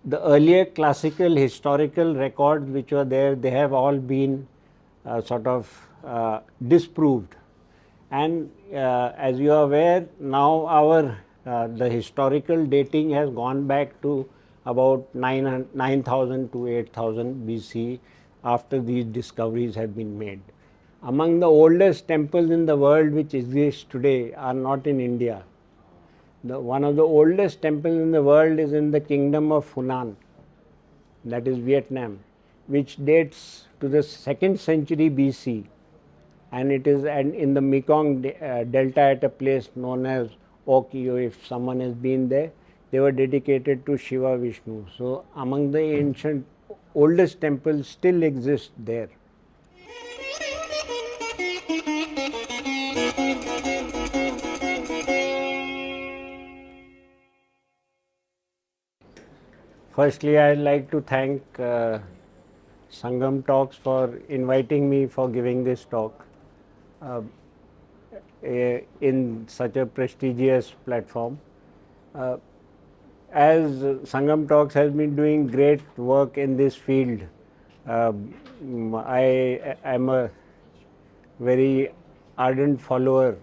the earlier classical historical records which were there, they have all been sort of disproved. And as you are aware, now our the historical dating has gone back to about 9,000 to 8,000 BC after these discoveries have been made. Among the oldest temples in the world which exist today are not in India. One of the oldest temples in the world is in the kingdom of Hunan, that is Vietnam, which dates to the 2nd century BC, and it is in the Mekong Delta at a place known as Ok Yo. If someone has been there, they were dedicated to Shiva Vishnu. So, among the ancient oldest temples still exist there. Firstly, I'd like to thank Sangam Talks for inviting me for giving this talk in such a prestigious platform. As Sangam Talks has been doing great work in this field, I am a very ardent follower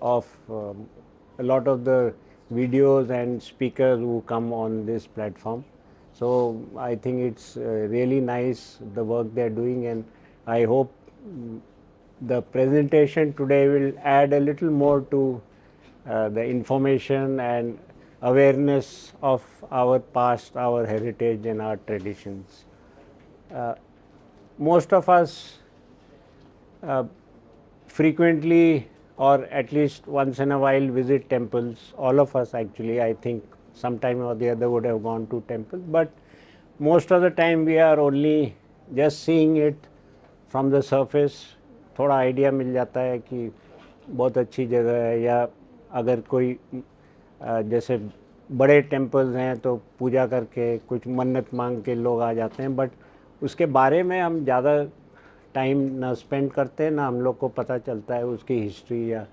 of a lot of the videos and speakers who come on this platform. So I think it's really nice the work they're doing, and I hope the presentation today will add a little more to the information and awareness of our past, our heritage and our traditions. Most of us frequently or at least once in a while visit temples. All of us actually, I think sometime or the other would have gone to temples, but most of the time we are only just seeing it from the surface. थोड़ा idea मिल जाता है कि बहुत अच्छी जगह है, या अगर कोई जैसे बड़े टेम्पल्स हैं तो पूजा करके कुछ मन्नत मांग के लोग आ जाते हैं, बट उसके बारे में हम ज़्यादा टाइम ना स्पेंड करते, ना हम लोग को पता चलता है उसकी हिस्ट्री, या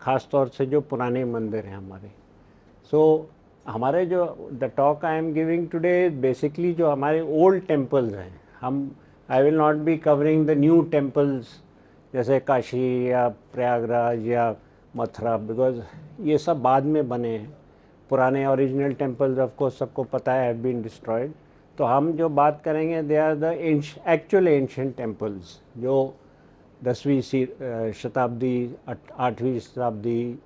ख़ास तौर से जो पुराने मंदिर हैं हमारे. सो हमारे जो the talk I am giving today basically जो हमारे ओल्ड टेम्पल्स हैं, हम I will not be covering the new temples जैसे काशी या प्रयागराज या मथुरा, बिकॉज ये सब बाद में बने हैं. पुराने ओरिजिनल टेम्पल्स ऑफ कोर्स सबको पता है हैव बीन डिस्ट्रॉयड. तो हम जो बात करेंगे they are the actual ancient temples जो 10वीं शताब्दी, 8वीं शताब्दी,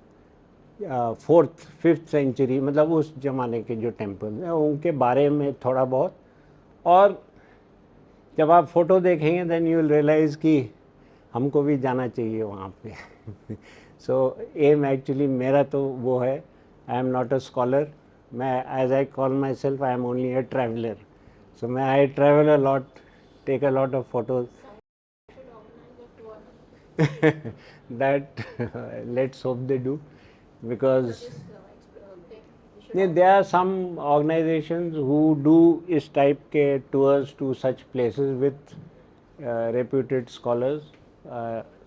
4th 5th सेंचुरी, मतलब उस ज़माने के जो टेम्पल्स हैं उनके बारे में थोड़ा बहुत. और जब आप फ़ोटो देखेंगे देन यू विल रियलाइज़ कि हमको भी जाना चाहिए वहाँ पे. सो एम एक्चुअली मेरा तो वो है, I am not a scholar. मैं as I call myself I am only a traveller. So मैं I travel a lot, take a lot of photos. That let's hope they do, because there are some organizations who do इस type के tours to such places with reputed scholars.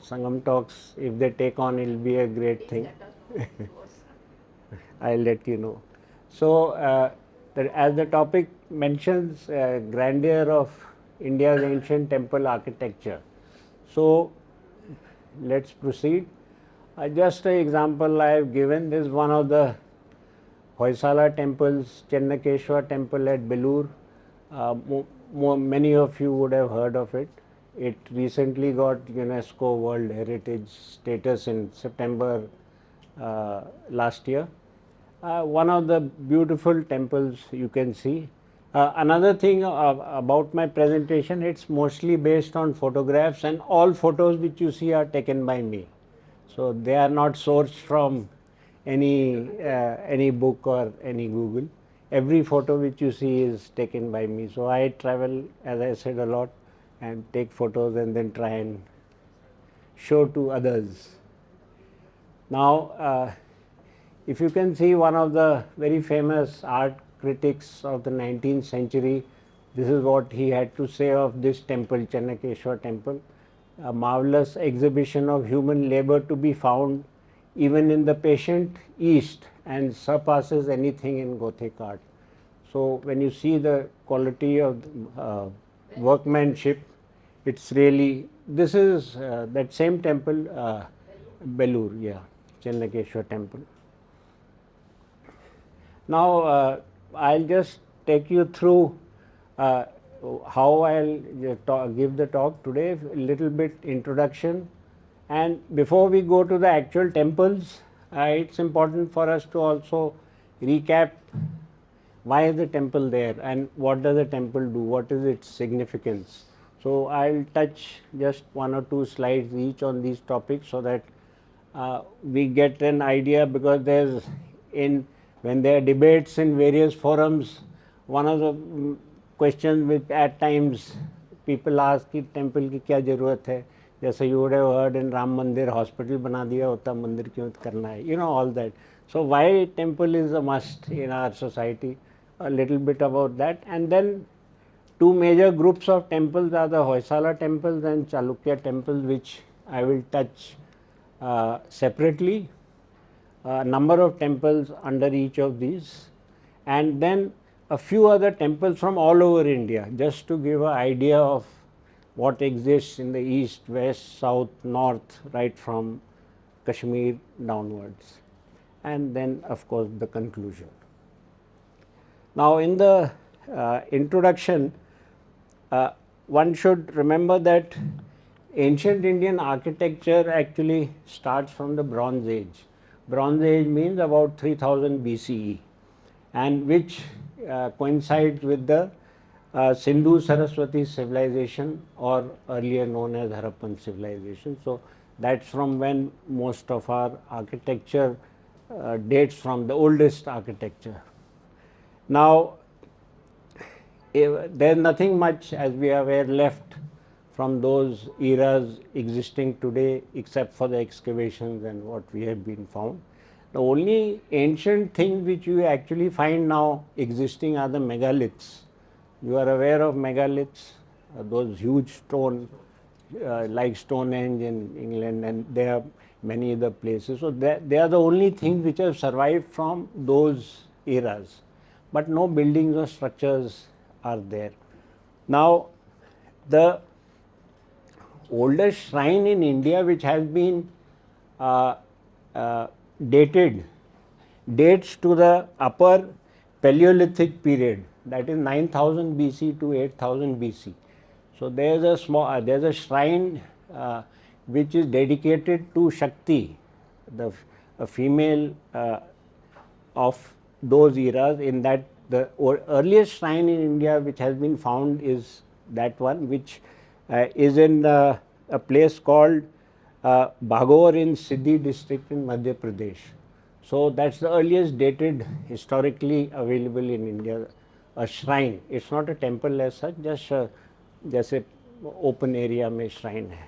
Sangam Talks, if they take on, it will be a great thing. I'll let you know. So as the topic mentions, grandeur of India's ancient temple architecture. So let's proceed. Just an example I have given, this is one of the Hoysala temples, Chennakeshwar temple at Belur. Many of you would have heard of it. It recently got UNESCO World Heritage status in September last year. One of the beautiful temples you can see. Another thing about my presentation, it's mostly based on photographs, and all photos which you see are taken by me. So they are not sourced from any book or any Google. Every photo which you see is taken by me. So I travel, as I said, a lot and take photos and then try and show to others. Now, if you can see one of the very famous art critics of the 19th century, this is what he had to say of this temple, Chennakeshwar temple. A marvelous exhibition of human labor to be found even in the patient East, and surpasses anything in Gothic art. So when you see the quality of workmanship, it's really, this is that same temple, Belur, yeah, Chennakeshwar temple. Now I'll just take you through how I'll give the talk today, a little bit introduction, and before we go to the actual temples, it's important for us to also recap why is the temple there and what does the temple do, what is its significance. So I'll touch just one or two slides each on these topics so that we get an idea, because there's when there are debates in various forums, one of the questions which at times people ask कि temple की क्या ज़रूरत है, जैसे you would have heard in Ram Mandir hospital बना दिया होता, मंदिर क्यों करना है, you know, all that. So why temple is a must in our society, a little bit about that. And then two major groups of temples are the Hoysala temples and Chalukya temples, which I will touch separately, a number of temples under each of these, and then a few other temples from all over India, just to give an idea of what exists in the east, west, south, north, right from Kashmir downwards, and then of course the conclusion. Now in the introduction, one should remember that ancient Indian architecture actually starts from the Bronze Age. Bronze Age means about 3000 BCE, and which coincides with the Sindhu Saraswati civilization, or earlier known as Harappan civilization. So that's from when most of our architecture dates from, the oldest architecture. Now there's nothing much, as we are aware, left from those eras existing today, except for the excavations and what we have been found. The only ancient thing which you actually find now existing are the megaliths. You are aware of megaliths, those huge stone, like Stonehenge in England, and there are many other places. So they are the only things which have survived from those eras, but no buildings or structures are there. Now the oldest shrine in India which has been dates to the upper Paleolithic period, that is 9000 BC to 8000 BC. So there is a small, there is a shrine which is dedicated to Shakti, a female of those eras. In that, the earliest shrine in India which has been found is that one, which is in a place called Bhagor in Siddhi district in Madhya Pradesh. So that's the earliest dated historically available in India, a shrine. It's not a temple as such, just a open area में shrine है.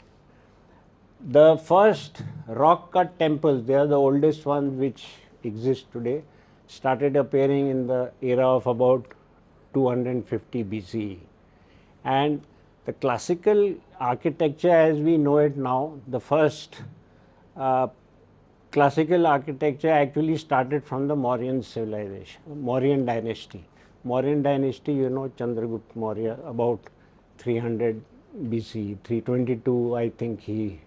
The first rock cut temples, they are the oldest ones which exist today, started appearing in the era of about 250 BCE. And the classical architecture as we know it now, the first classical architecture actually started from the Mauryan civilization, Mauryan dynasty. Mauryan dynasty, you know, Chandragupta Maurya, about 300 BC, 322 I think he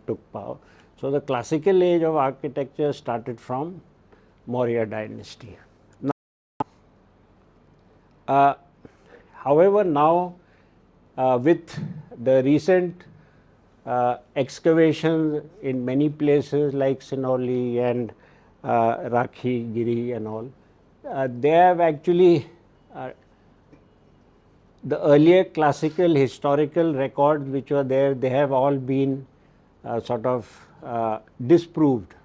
took power. So the classical age of architecture started from Maurya dynasty. Now, however, now with the recent excavations in many places like Sinoli and Rakhi Giri and all, they have actually the earlier classical historical records which were there, they have all been sort of disproved.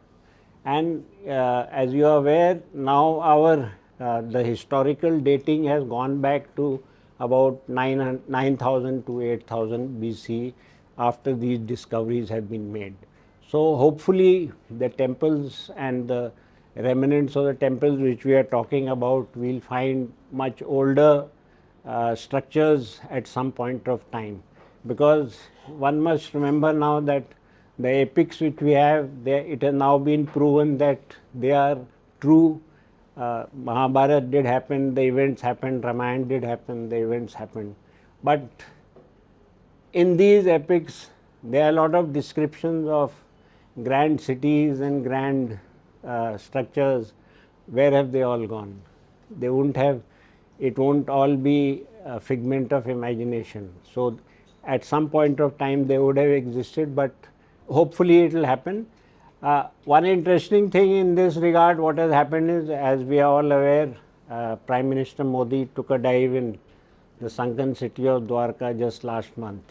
And as you are aware, now our the historical dating has gone back to about 9000 to 8000 BC after these discoveries have been made. So hopefully the temples and the remnants of the temples which we are talking about, we'll find much older structures at some point of time, because one must remember now that the epics which we have, it has now been proven that they are true Mahabharata did happen, the events happened, Ramayana did happen, the events happened. But in these epics, there are a lot of descriptions of grand cities and grand structures. Where have they all gone? They won't have, it won't all be a figment of imagination. So, at some point of time they would have existed, but hopefully it will happen. One interesting thing in this regard, what has happened is, as we are all aware, Prime Minister Modi took a dive in the sunken city of Dwarka just last month.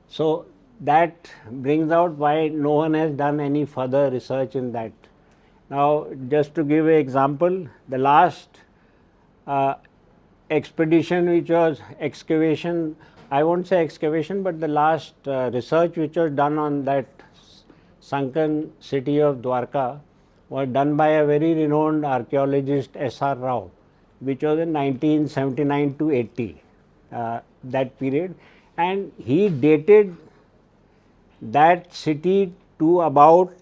So, that brings out why no one has done any further research in that. Now, just to give an example, the last expedition which was excavation, I won't say excavation, but the last research which was done on that sunken city of Dwarka was done by a very renowned archaeologist S.R. Rao, which was in 1979 to 80, that period, and he dated that city to about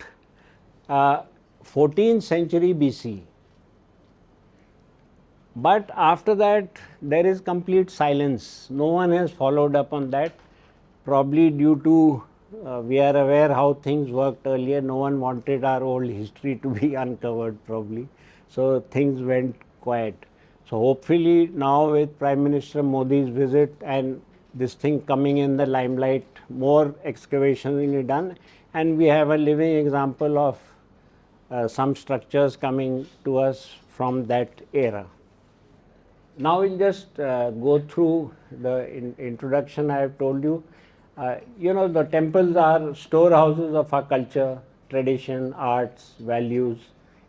14th century BC. But after that, there is complete silence. No one has followed up on that, probably due to we are aware how things worked earlier. No one wanted our old history to be uncovered, probably. So, things went quiet. So, hopefully, now with Prime Minister Modi's visit and this thing coming in the limelight, more excavation will be done, and we have a living example of some structures coming to us from that era. Now, we will just go through the introduction I have told you. You know, the temples are storehouses of our culture, tradition, arts, values,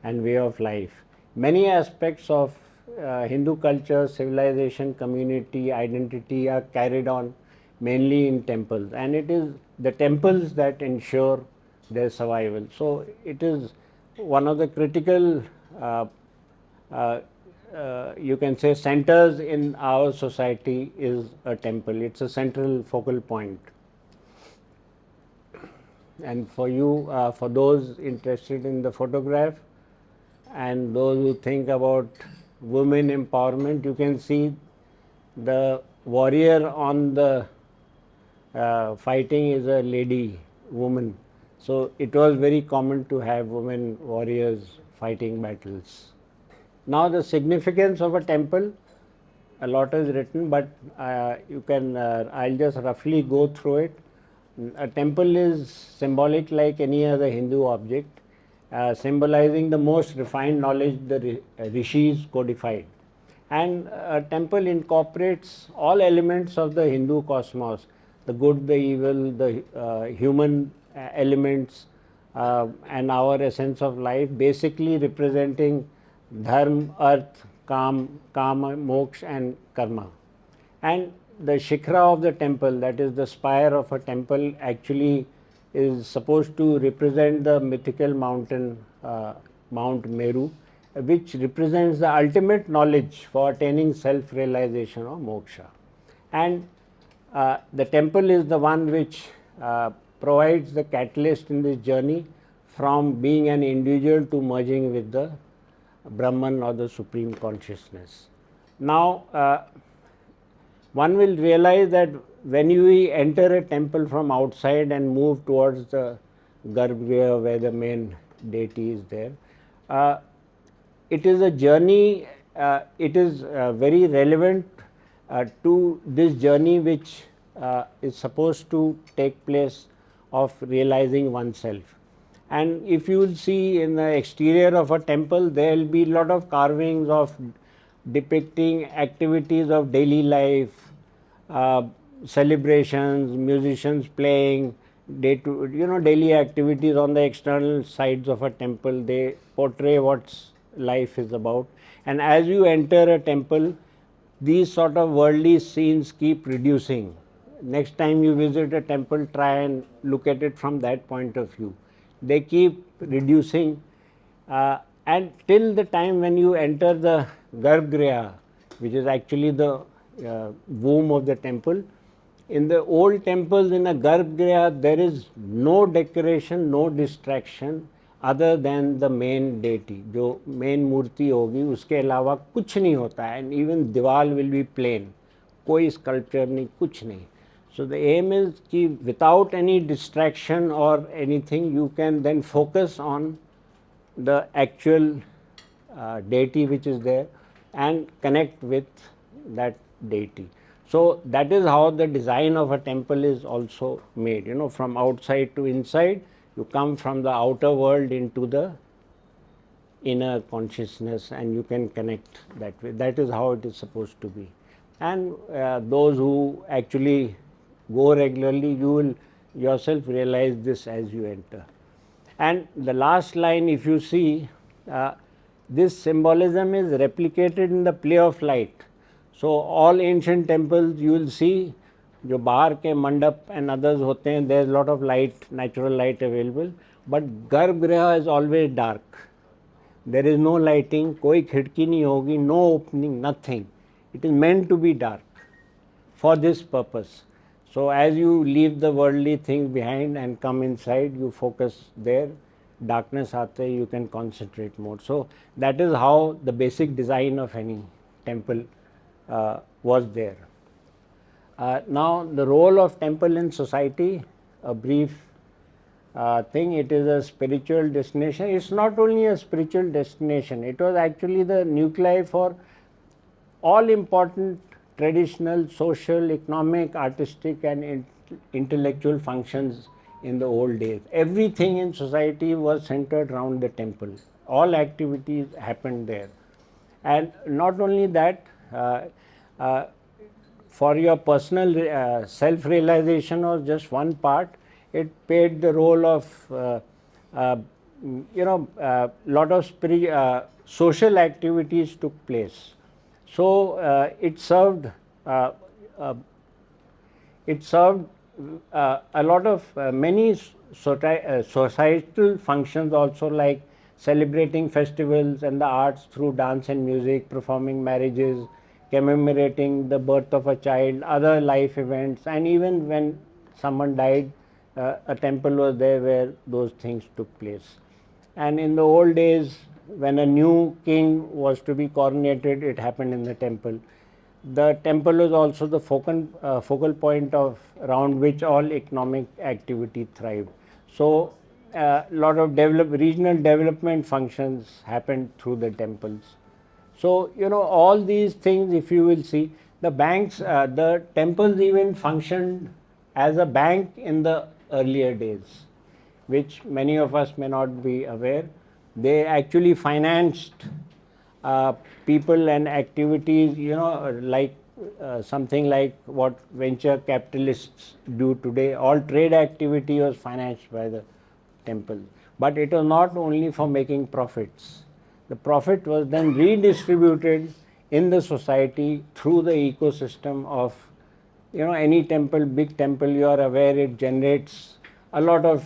and way of life. Many aspects of Hindu culture, civilization, community, identity are carried on mainly in temples, and it is the temples that ensure their survival. So, it is one of the critical you can say centers in our society is a temple. It's a central focal point. And for you, for those interested in the photograph and those who think about women empowerment, you can see the warrior on the fighting is a lady, woman. So, it was very common to have women warriors fighting battles. Now, the significance of a temple, a lot is written, but you can, I'll just roughly go through it. A temple is symbolic like any other Hindu object, symbolizing the most refined knowledge the rishis codified. And a temple incorporates all elements of the Hindu cosmos, the good, the evil, the human elements, and our essence of life, basically representing dharma, earth, kama, moksha, and karma. And the shikhra of the temple, that is the spire of a temple, actually is supposed to represent the mythical mountain Mount Meru, which represents the ultimate knowledge for attaining self-realization or moksha. And the temple is the one which provides the catalyst in this journey from being an individual to merging with the Brahman or the Supreme Consciousness. Now, one will realize that when you enter a temple from outside and move towards the Garbhagriha where the main deity is there, it is a journey, it is very relevant to this journey which is supposed to take place of realizing oneself. And if you will see in the exterior of a temple, there will be a lot of carvings of depicting activities of daily life, celebrations, musicians playing, daily activities on the external sides of a temple. They portray what life is about. And as you enter a temple, these sort of worldly scenes keep reducing. Next time you visit a temple, try and look at it from that point of view. They keep reducing, and till the time when you enter the Garbhagriha, which is actually the womb of the temple. In the old temples, in a Garbhagriha, there is no decoration, no distraction other than the main deity. जो main मूर्ति होगी उसके अलावा कुछ नहीं होता है, and even दीवार will be plain, कोई sculpture नहीं, कुछ नहीं. So the aim is कि without any distraction or anything you can then focus on the actual deity which is there and connect with that deity. So that is how the design of a temple is also made, you know, from outside to inside. You come from the outer world into the inner consciousness and you can connect that way. That is how it is supposed to be. And those who actually go regularly, you will yourself realize this as you enter. And the last line, if you see, this symbolism is replicated in the play of light. So all ancient temples you will see, जो बाहर के मंडप and others होते हैं, there is a lot of light, natural light available, but गर्भगृह is always dark. There is no lighting, कोई खिड़की नहीं होगी, no opening, nothing. It is meant to be dark for this purpose. So as you leave the worldly things behind and come inside, you focus there, darkness aate, you can concentrate more. So that is how the basic design of any temple was there. Now the role of temple in society, a brief thing. It is a spiritual destination. It's not only a spiritual destination, it was actually the nuclei for all important traditional, social, economic, artistic and intellectual functions in the old days. Everything in society was centered around the temple. All activities happened there. And not only that, for your personal self-realization was just one part. It played the role of lot of social activities took place. So it served a lot of many societal functions also, like celebrating festivals and the arts through dance and music, performing marriages, commemorating the birth of a child, other life events, and even when someone died, a temple was there where those things took place. And in the old days, when a new king was to be coronated, it happened in the temple. The temple was also the focal point of around which all economic activity thrived. So a lot of regional development functions happened through the temples. So all these things, if you will see, the banks, the temples even functioned as a bank in the earlier days, which many of us may not be aware. They actually financed people and activities, like something like what venture capitalists do today. All trade activity was financed by the temple. But it was not only for making profits. The profit was then redistributed in the society through the ecosystem of, any temple, big temple, you are aware, it generates a lot of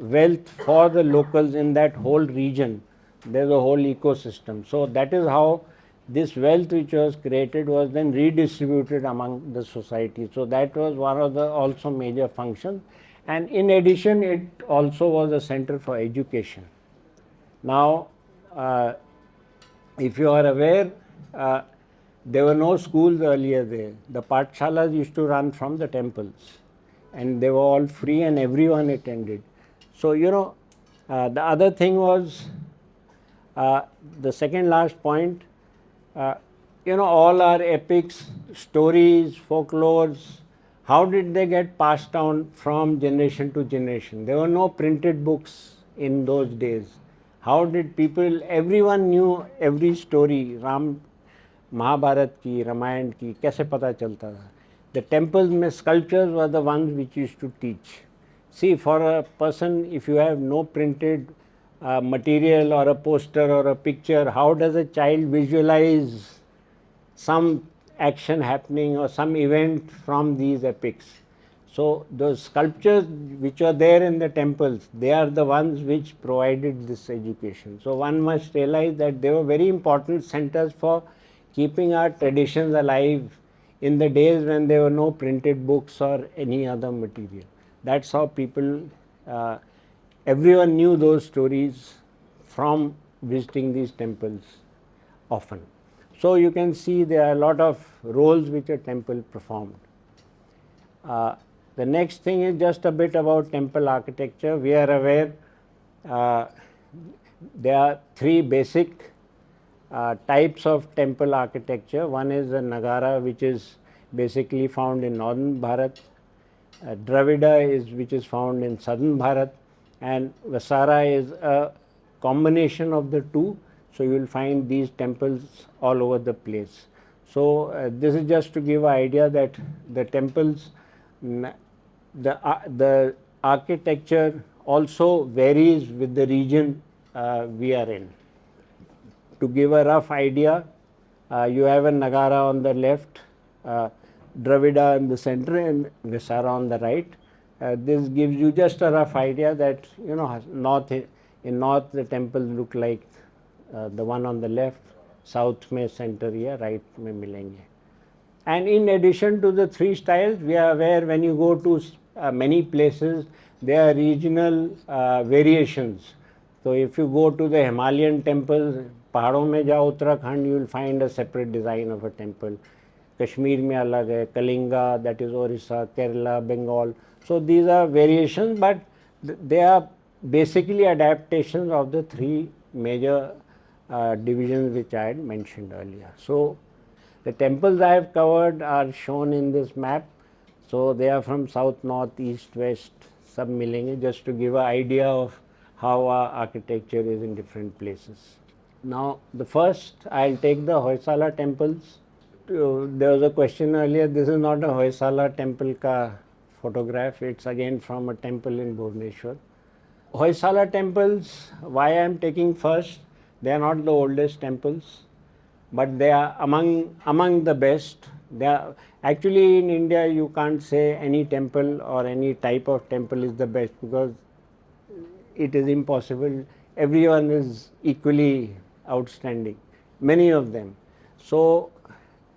wealth for the locals in that whole region. There's a whole ecosystem. So that is how this wealth which was created was then redistributed among the society. So that was one of the also major functions. And in addition, it also was a center for education. Now, if you are aware, there were no schools earlier there. The pathshalas used to run from the temples, and they were all free and everyone attended. So, the other thing was, the second last point, all our epics, stories, folklores, how did they get passed down from generation to generation? There were no printed books in those days. How did people, everyone knew every story, Ram, Mahabharat ki, Ramayana ki, kaise pata chalta tha? The temples mein sculptures were the ones which used to teach. See, for a person, if you have no printed material or a poster or a picture, how does a child visualize some action happening or some event from these epics? So those sculptures which are there in the temples, they are the ones which provided this education. So one must realize that they were very important centers for keeping our traditions alive in the days when there were no printed books or any other material. That's how people everyone knew those stories from visiting these temples often. So you can see there are a lot of roles which a temple performed. The next thing is just a bit about temple architecture. We are aware there are three basic types of temple architecture. One is the Nagara, which is basically found in northern Bharat. Dravida which is found in southern Bharat, and Vasara is a combination of the two. So you will find these temples all over the place. So this is just to give an idea that the temples, the architecture also varies with the region we are in. To give a rough idea, you have a Nagara on the left, Dravida in the center, and Visara on the right. This gives you just a rough idea that in north the temples look like the one on the left, south mein center ya right mein milenge. And in addition to the three styles, we are aware when you go to many places, there are regional variations. So if you go to the Himalayan temples, पहाड़ों में जाओ Uttarakhand, you will find a separate design of a temple. Kashmir में अलग है, Kalinga, that is Orissa, Kerala, Bengal. So these are variations, but they are basically adaptations of the three major divisions which I had mentioned earlier. So the temples I have covered are shown in this map. So they are from south, north, east, west, सब मिलेंगे, just to give an idea of how our architecture is in different places. Now the first, I'll take the Hoysala temples. There was a question earlier, this is not a Hoysala temple ka photograph, it's again from a temple in Bhubaneswar. Hoysala temples, why I am taking first, they are not the oldest temples, but they are among the best. They are, actually in India you can't say any temple or any type of temple is the best, because it is impossible. Everyone is equally outstanding, many of them. So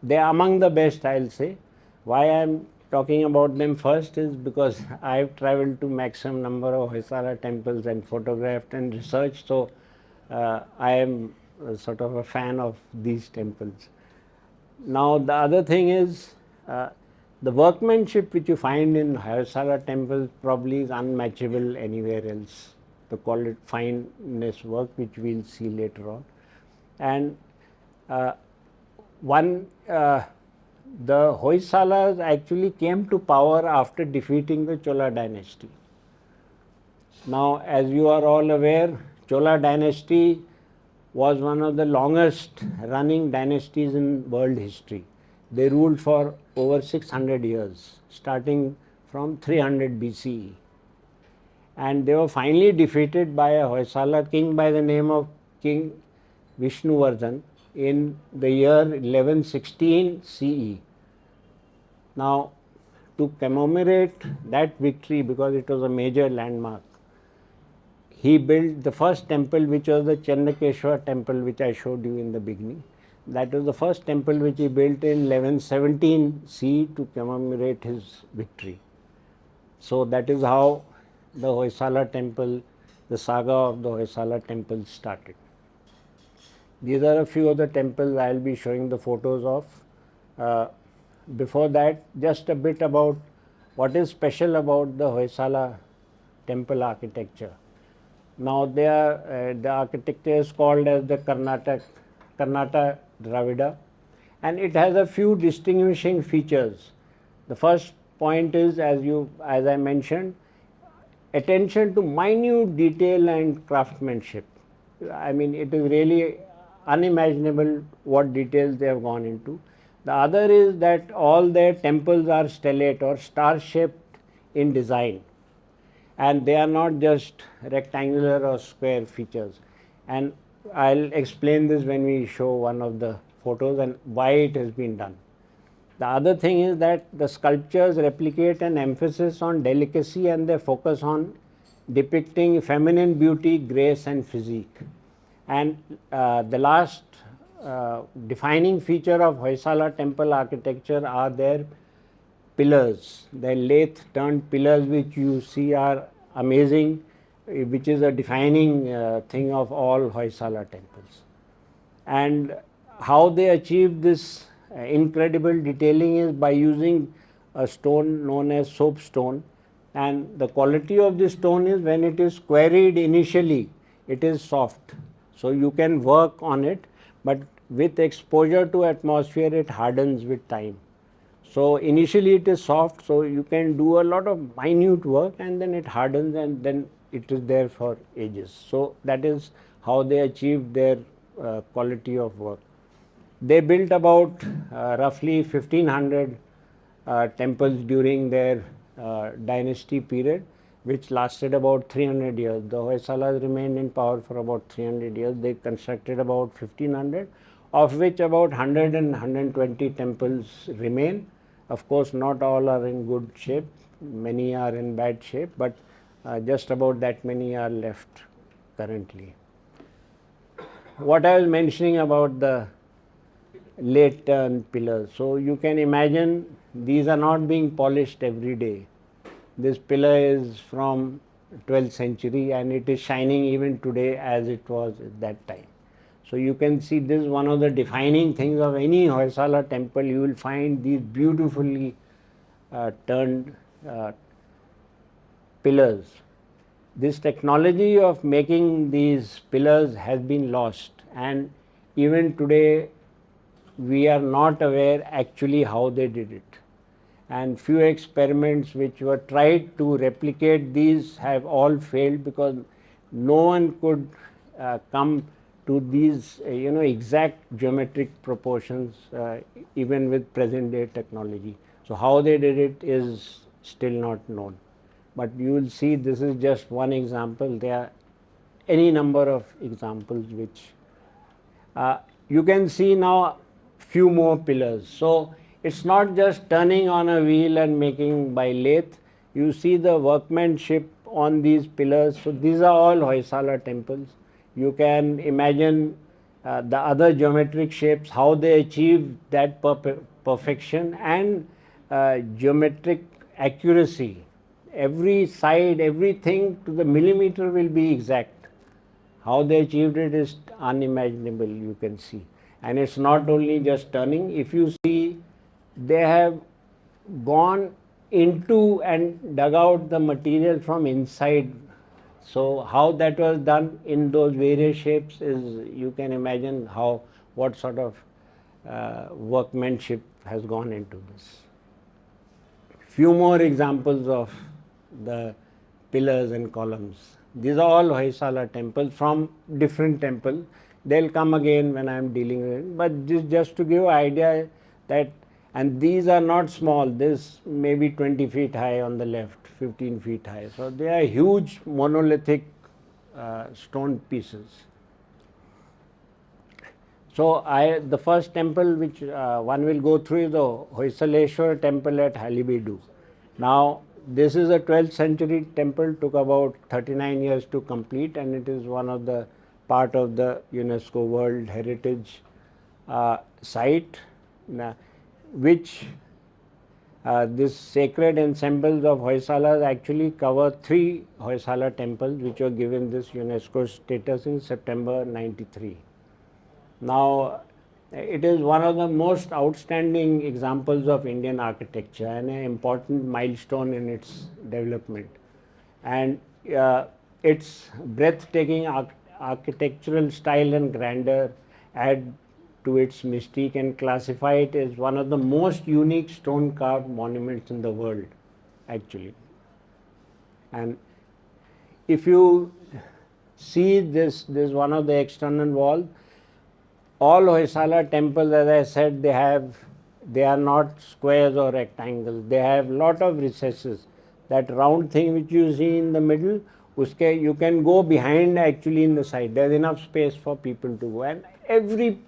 they are among the best, I'll say. Why I am talking about them first is because I have traveled to maximum number of Hoysala temples and photographed and researched. So I am sort of a fan of these temples. Now the other thing is the workmanship which you find in Hoysala temples probably is unmatchable anywhere else. To call it fineness work, which we will see later on. And the Hoysalas actually came to power after defeating the Chola dynasty. Now, as you are all aware, Chola dynasty was one of the longest running dynasties in world history. They ruled for over 600 years, starting from 300 BCE. And they were finally defeated by a Hoysala king by the name of King Vishnuvardhan in the year 1116 CE. Now, to commemorate that victory, because it was a major landmark, he built the first temple, which was the Chandakeshwar temple, which I showed you in the beginning. That was the first temple which he built in 1117 CE to commemorate his victory. So that is how the Hoysala temple, the saga of the Hoysala temple started. These are a few of the temples I will be showing the photos of. Before that, just a bit about what is special about the Hoysala temple architecture. Now the architecture is called as the Karnata Dravida, and it has a few distinguishing features. The first point is, as I mentioned, attention to minute detail and craftsmanship. I mean, it is really unimaginable what details they have gone into. The other is that all their temples are stellate or star shaped in design, and they are not just rectangular or square features. And I'll explain this when we show one of the photos and why it has been done. The other thing is that the sculptures replicate an emphasis on delicacy, and they focus on depicting feminine beauty, grace and physique. And the last defining feature of Hoysala temple architecture are their pillars. Their lathe turned pillars, which you see are amazing, which is a defining thing of all Hoysala temples. And how they achieve this incredible detailing is by using a stone known as soapstone. And the quality of this stone is, when it is quarried initially, it is soft. So you can work on it, but with exposure to atmosphere, it hardens with time. So initially it is soft, so you can do a lot of minute work, and then it hardens, and then it is there for ages. So that is how they achieved their quality of work. They built about roughly 1500 temples during their dynasty period, which lasted about 300 years. The Hoysalas remained in power for about 300 years. They constructed about 1500, of which about 100 and 120 temples remain. Of course, not all are in good shape, many are in bad shape, but just about that many are left currently. What I was mentioning about the late turn pillars. So you can imagine these are not being polished every day. This pillar is from 12th century and it is shining even today as it was at that time. So you can see this is one of the defining things of any Hoysala temple. You will find these beautifully turned pillars. This technology of making these pillars has been lost, and even today we are not aware actually how they did it. And few experiments which were tried to replicate these have all failed, because no one could come to these exact geometric proportions even with present day technology. So how they did it is still not known. But you will see this is just one example. There are any number of examples which you can see now few more pillars. So it's not just turning on a wheel and making by lathe. You see the workmanship on these pillars. So these are all Hoysala temples. You can imagine the other geometric shapes, how they achieve that perfection and geometric accuracy. Every side, everything to the millimeter will be exact. How they achieved it is unimaginable, you can see. And it's not only just turning. If you see, they have gone into and dug out the material from inside. So how that was done in those various shapes is, you can imagine what sort of workmanship has gone into this. Few more examples of the pillars and columns. These are all Hoysala temples from different temples. They'll come again when I am dealing with it. But this just to give an idea that, and these are not small. This may be 20 feet high on the left, 15 feet high. So they are huge monolithic stone pieces. So the first temple which one will go through is the Hoysaleshwar temple at Halebeedu. Now this is a 12th century temple, took about 39 years to complete, and it is one of the part of the UNESCO World Heritage site, which this sacred ensembles of Hoysalas actually cover 3 Hoysala temples which were given this UNESCO status in September 93. Now it is one of the most outstanding examples of Indian architecture and an important milestone in its development. And its breathtaking architectural style and grandeur add to its mystique and classify it as one of the most unique stone carved monuments in the world, actually. And if you see this is one of the external walls. All Hoysala temples, as I said, they are not squares or rectangles. They have lot of recesses. That round thing which you see in the middle, you can go behind actually in the side. There is enough space for people to go, and every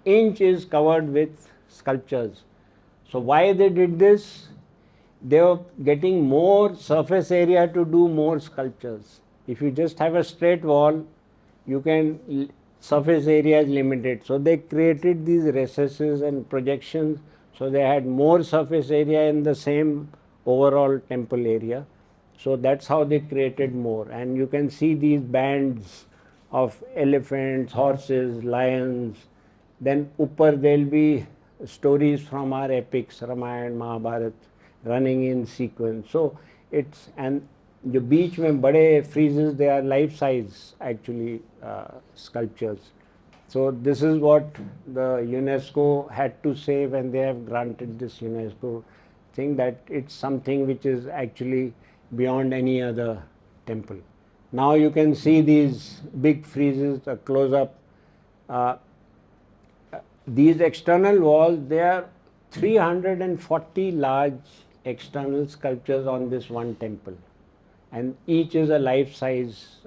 inch is covered with sculptures. So why they did this? They were getting more surface area to do more sculptures. If you just have a straight wall, surface area is limited. So they created these recesses and projections, so they had more surface area in the same overall temple area. So that's how they created more. And you can see these bands of elephants, horses, lions. Then upper there'll be stories from our epics, Ramayana, Mahabharata, running in sequence. So it's, and the beach mein bade friezes, they are life size actually sculptures. So this is what the UNESCO had to say when they have granted this UNESCO thing, that it's something which is actually beyond any other temple. Now you can see these big friezes, a close up. These external walls, there are 340 large external sculptures on this one temple, and each is a life-size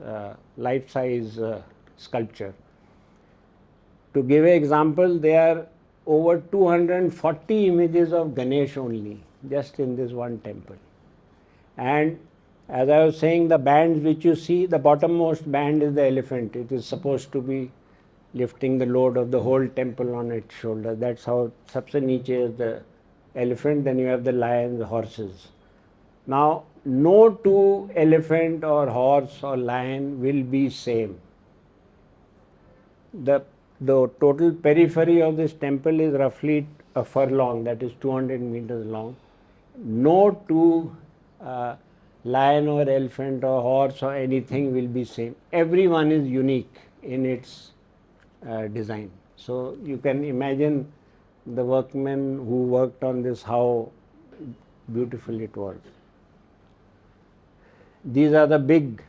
sculpture. To give an example, there are over 240 images of Ganesh only, just in this one temple. And as I was saying, the bands which you see, the bottommost band is the elephant. It is supposed to be lifting the load of the whole temple on its shoulder. That's how sabse niche is the elephant, then you have the lion, the horses. Now, no two elephant or horse or lion will be same. The total periphery of this temple is roughly a furlong, that is 200 meters long. No two lion or elephant or horse or anything will be same. Everyone is unique in its design. So you can imagine the workmen who worked on this, how beautiful it was. These are the big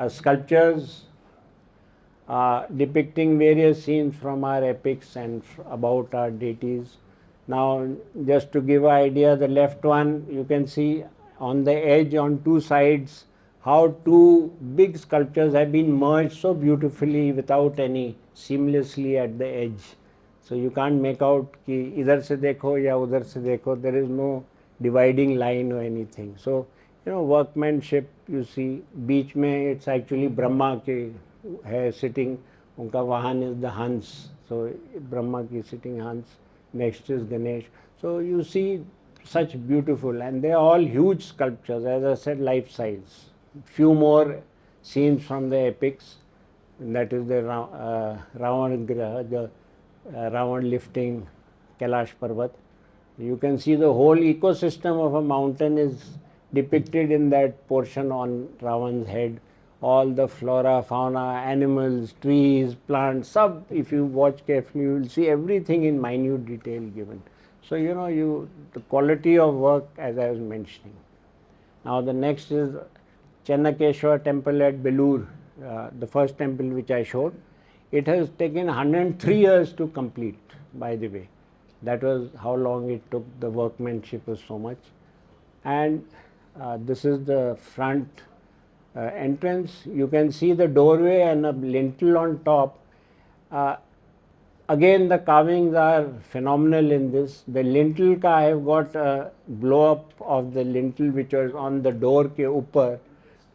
sculptures depicting various scenes from our epics and about our deities. Now, just to give an idea, the left one, you can see on the edge on two sides how two big sculptures have been merged so beautifully without any, seamlessly at the edge. So you can't make out ki idhar se dekho ya udhar se dekho. There is no dividing line or anything. So, you know, workmanship, you see, beach mein it's actually Brahma ke hai sitting, unka vahan is the Hans. So Brahma ki sitting Hans, next is Ganesh. So you see such beautiful, and they are all huge sculptures, as I said, life size. Few more scenes from the epics, that is the Ravan Graha, the Ravan lifting Kailash Parvat. You can see the whole ecosystem of a mountain is depicted in that portion on Ravan's head. All the flora, fauna, animals, trees, plants, if you watch carefully, you will see everything in minute detail given. So, you know, the quality of work, as I was mentioning. Now, the next is Chennakeshwar temple at Belur, the first temple which I showed. It has taken 103 years to complete, by the way. That was how long it took. The workmanship was so much. And this is the front entrance. You can see the doorway and a lintel on top. Again, the carvings are phenomenal in this. The lintel ka, I have got a blow up of the lintel which was on the door ke upar.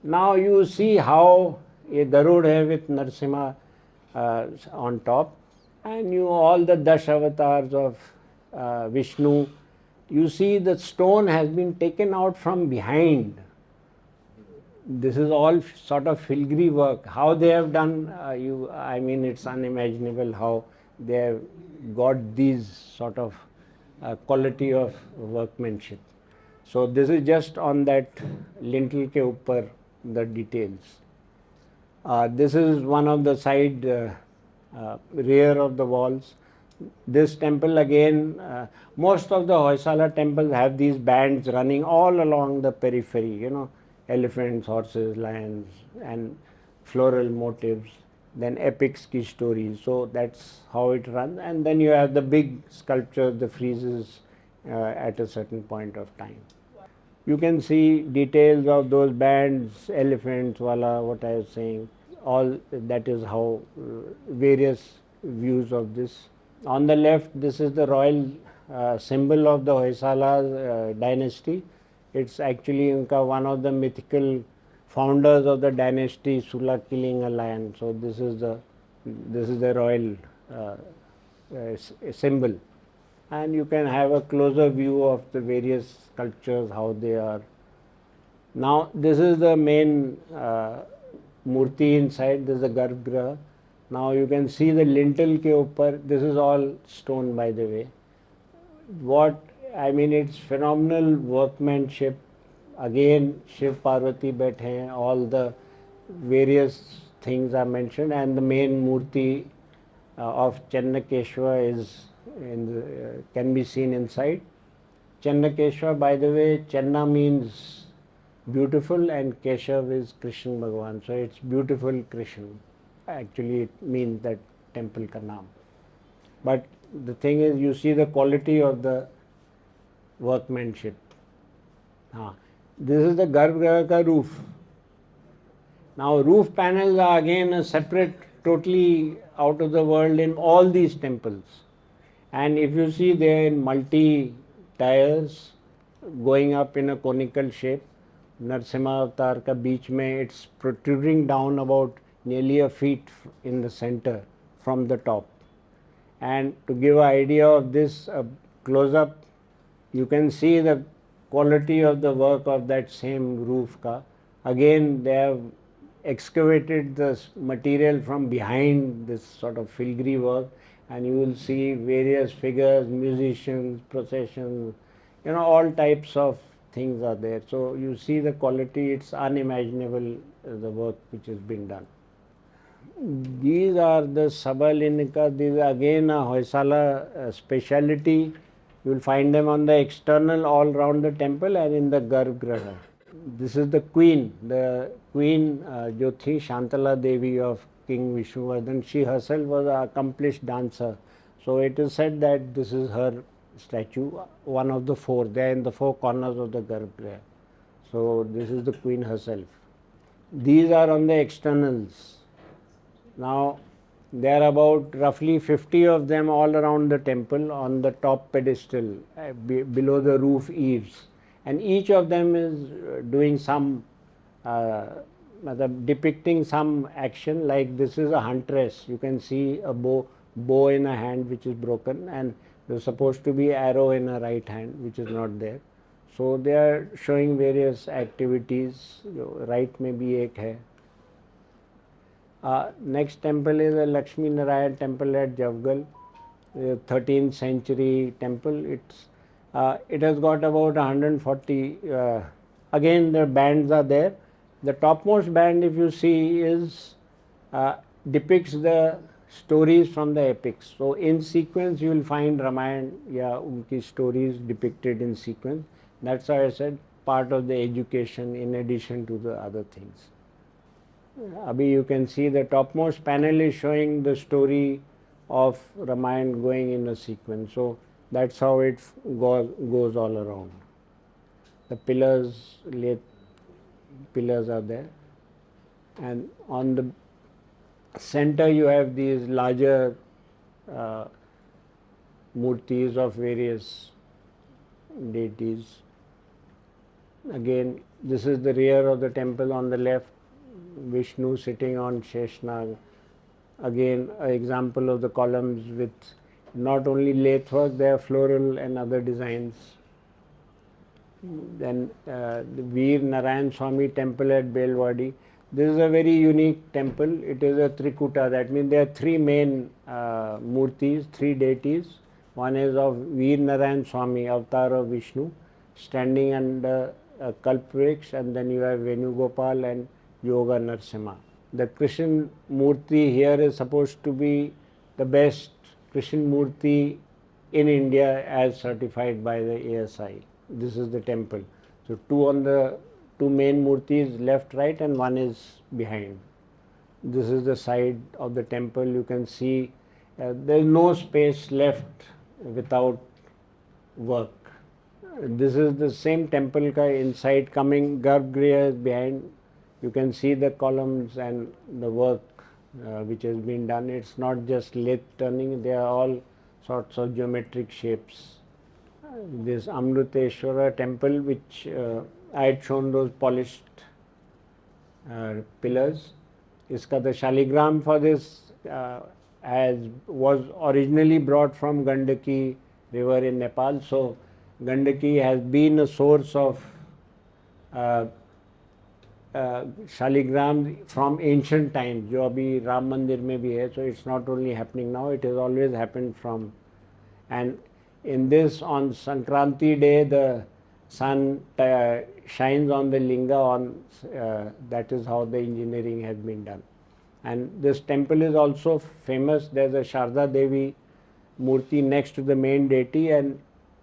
Now you see how a Garud hai with Narsimha on top, and all the Dash avatars of Vishnu. You see the stone has been taken out from behind. This is all sort of filigree work. How they have done, I mean, it's unimaginable how they have got these sort of quality of workmanship. So this is just on that lintel ke upar, the details. This is one of the side rear of the walls. This temple again, most of the Hoysala temples have these bands running all along the periphery, you know, elephants, horses, lions, and floral motifs, then epics ki stories. So that's how it runs. And then you have the big sculptures, the friezes at a certain point of time. You can see details of those bands, elephants, wala, what I was saying. All that is how various views of this. On the left, this is the royal symbol of the Hoysala dynasty. It's actually one of the mythical founders of the dynasty, Sula killing a lion. So this is the royal symbol. And you can have a closer view of the various sculptures, how they are Now this is the main murti inside. This is the Garbhagriha. Now you can see the lintel ke upar. This is all stone, by the way. What I mean, it's phenomenal workmanship. Again, Shiv Parvati बैठे हैं. All the various things are mentioned, and the main murti of Channakeshwar is can be seen inside. Channakeshwar, by the way, Channa means beautiful and Keshav is Krishna Bhagwan. So it's beautiful Krishna. Actually, it means that temple ka naam. But the thing is, you see the quality of the workmanship. This is the Garbhagriha ka roof. Now, roof panels are again a separate, totally out of the world in all these temples. And if you see, they are in multi-tiers going up in a conical shape. Narsimha Avatar ka beech mein, it's protruding down about nearly a feet in the center from the top. And to give an idea of this close-up, you can see the quality of the work of that same roof ka. Again, they have excavated the material from behind this sort of filigree work, and you will see various figures, musicians, processions, all types of things are there. So you see the quality, it's unimaginable, the work which has been done. These are the Sabalinika. These are again a Hoysala speciality. You will find them on the external all around the temple and in the Garbhagriha. This is the queen jo thi Shantala Devi of King Vishnuvardhan. She herself was an accomplished dancer. So it is said that this is her statue, one of the four. They are in the four corners of the Garbhagriha. So this is the queen herself. These are on the externals. Now, there are about roughly 50 of them all around the temple on the top pedestal, below the roof eaves. And each of them is doing some, depicting some action. Like this is a huntress. You can see a bow in a hand which is broken, and there's supposed to be arrow in a right hand which is not there. So they are showing various activities. Right mein bhi ek hai. Next temple is the Lakshmi Narayan temple at Javgal, 13th century temple. It has got about 140. Again, the bands are there. The topmost band, if you see, depicts the stories from the epics. So in sequence, you will find Ramayana, unki stories depicted in sequence. That's why I said part of the education in addition to the other things. Abhi, you can see the topmost panel is showing the story of Ramayana going in a sequence. So that's how it goes all around. The pillars are there, and on the center you have these larger murtis of various deities. Again, this is the rear of the temple. On the left, Vishnu sitting on Sheshnag. Again, an example of the columns with not only lathe work, there are floral and other designs. Then the Veer Narayan Swami temple at Belwadi. This is a very unique temple. It is a Trikuta. That means there are three main murtis, three deities. One is of Veer Narayan Swami, avatar of Vishnu, standing under a Kalpvriksh, and then you have Venugopal and Yoga Narsimha. The Krishna Murti here is supposed to be the best Krishna Murti in India as certified by the ASI. This is the temple. So two main murtis, left, right, and one is behind. This is the side of the temple. You can see there is no space left without work. This is the same temple ka inside coming. Garbhagriha is behind. You can see the columns and the work which has been done. It's not just lathe turning, they are all sorts of geometric shapes. This Amruteshwara temple, which I had shown those polished pillars. Iska the Shaligram for this was originally brought from Gandaki river in Nepal. So Gandaki has been a source of Shaligram from ancient times, जो अभी राम मंदिर में भी है. So it's not only happening now, it has always happened from. And in this, on Sankranti day, the sun shines on the linga. That is how the engineering has been done. And this temple is also famous. There's a Sharda Devi Murti next to the main deity, and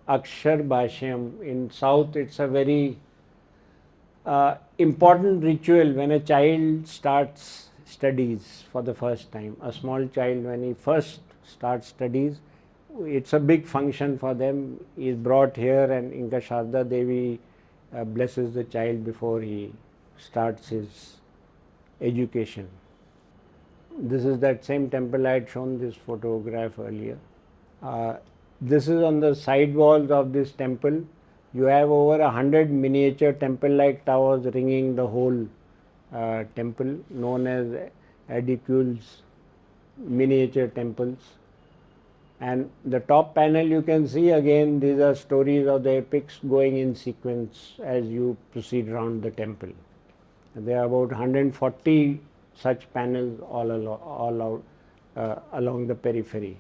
Akshar Bhashyam. In south, it's a very important ritual when a child starts studies for the first time. A small child, when he first starts studies, it's a big function for them. He is brought here, and Inka Sharda Devi blesses the child before he starts his education. This is that same temple. I had shown this photograph earlier. This is on the side walls of this temple. You have over 100 miniature temple-like towers ringing the whole temple, known as edicules, miniature temples. And the top panel, you can see again, these are stories of the epics going in sequence as you proceed around the temple. There are about 140 such panels all along the periphery.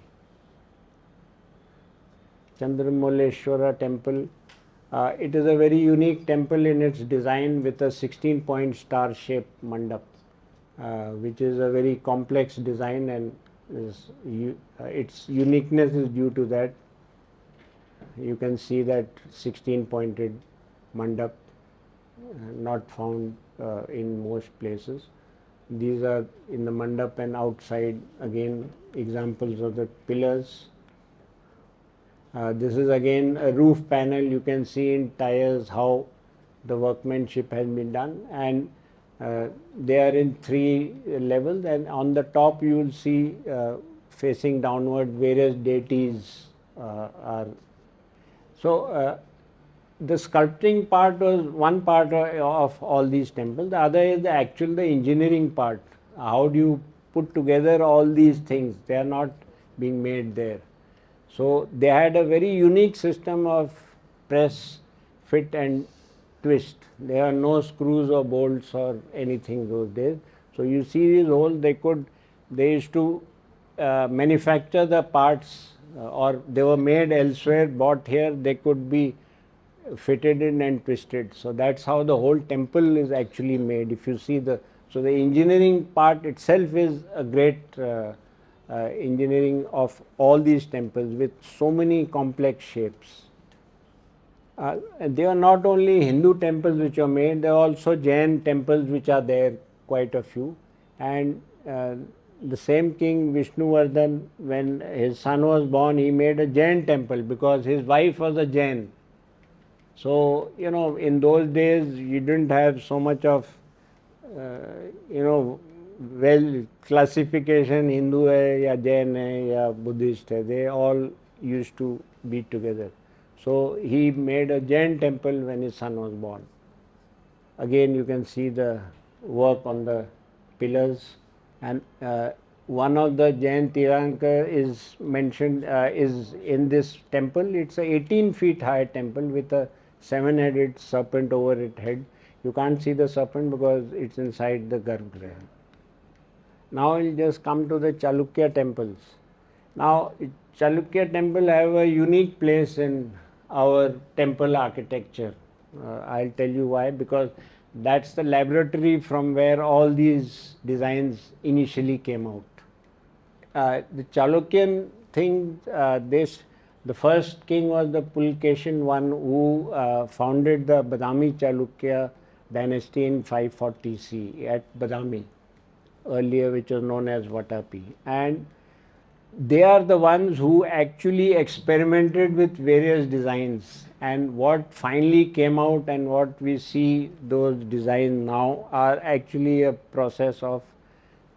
Chandramoleshwara temple. It is a very unique temple in its design with a 16-point star-shaped mandap, which is a very complex design, and its uniqueness is due to that. You can see that 16-pointed mandap, not found in most places. These are in the mandap, and outside again examples of the pillars. This is again a roof panel. You can see in tiers how the workmanship has been done, and they are in 3 levels, and on the top you will see facing downward various deities are. So the sculpting part was one part of all these temples. The other is the engineering part. How do you put together all these things? They are not being made there. So they had a very unique system of press, fit and twist. There are no screws or bolts or anything those days. So you see these holes, they used to manufacture the parts or they were made elsewhere, bought here, they could be fitted in and twisted. So that's how the whole temple is actually made. If you see the engineering part itself is a great engineering of all these temples with so many complex shapes. They are not only Hindu temples which are made, there are also Jain temples which are there, quite a few. And the same king Vishnuvardhan, when his son was born, he made a Jain temple because his wife was a Jain. So, in those days you didn't have so much of, well, classification, Hindu hai, ya Jain hai, ya Buddhist hai. They all used to be together. So he made a Jain temple when his son was born. Again, you can see the work on the pillars, and one of the Jain Tirankar is mentioned is in this temple. It's a 18 feet high temple with a 7-headed serpent over its head. You can't see the serpent because it's inside the Garbhagriha. Now we'll just come to the Chalukya temples. Now Chalukya temple have a unique place in our temple architecture. I'll tell you why, because that's the laboratory from where all these designs initially came out. The Chalukyan thing, the first king was the Pulkeshin one who founded the Badami Chalukya dynasty in 540 CE at Badami, earlier which was known as Vatapi. And they are the ones who actually experimented with various designs, and what finally came out and what we see those designs now are actually a process of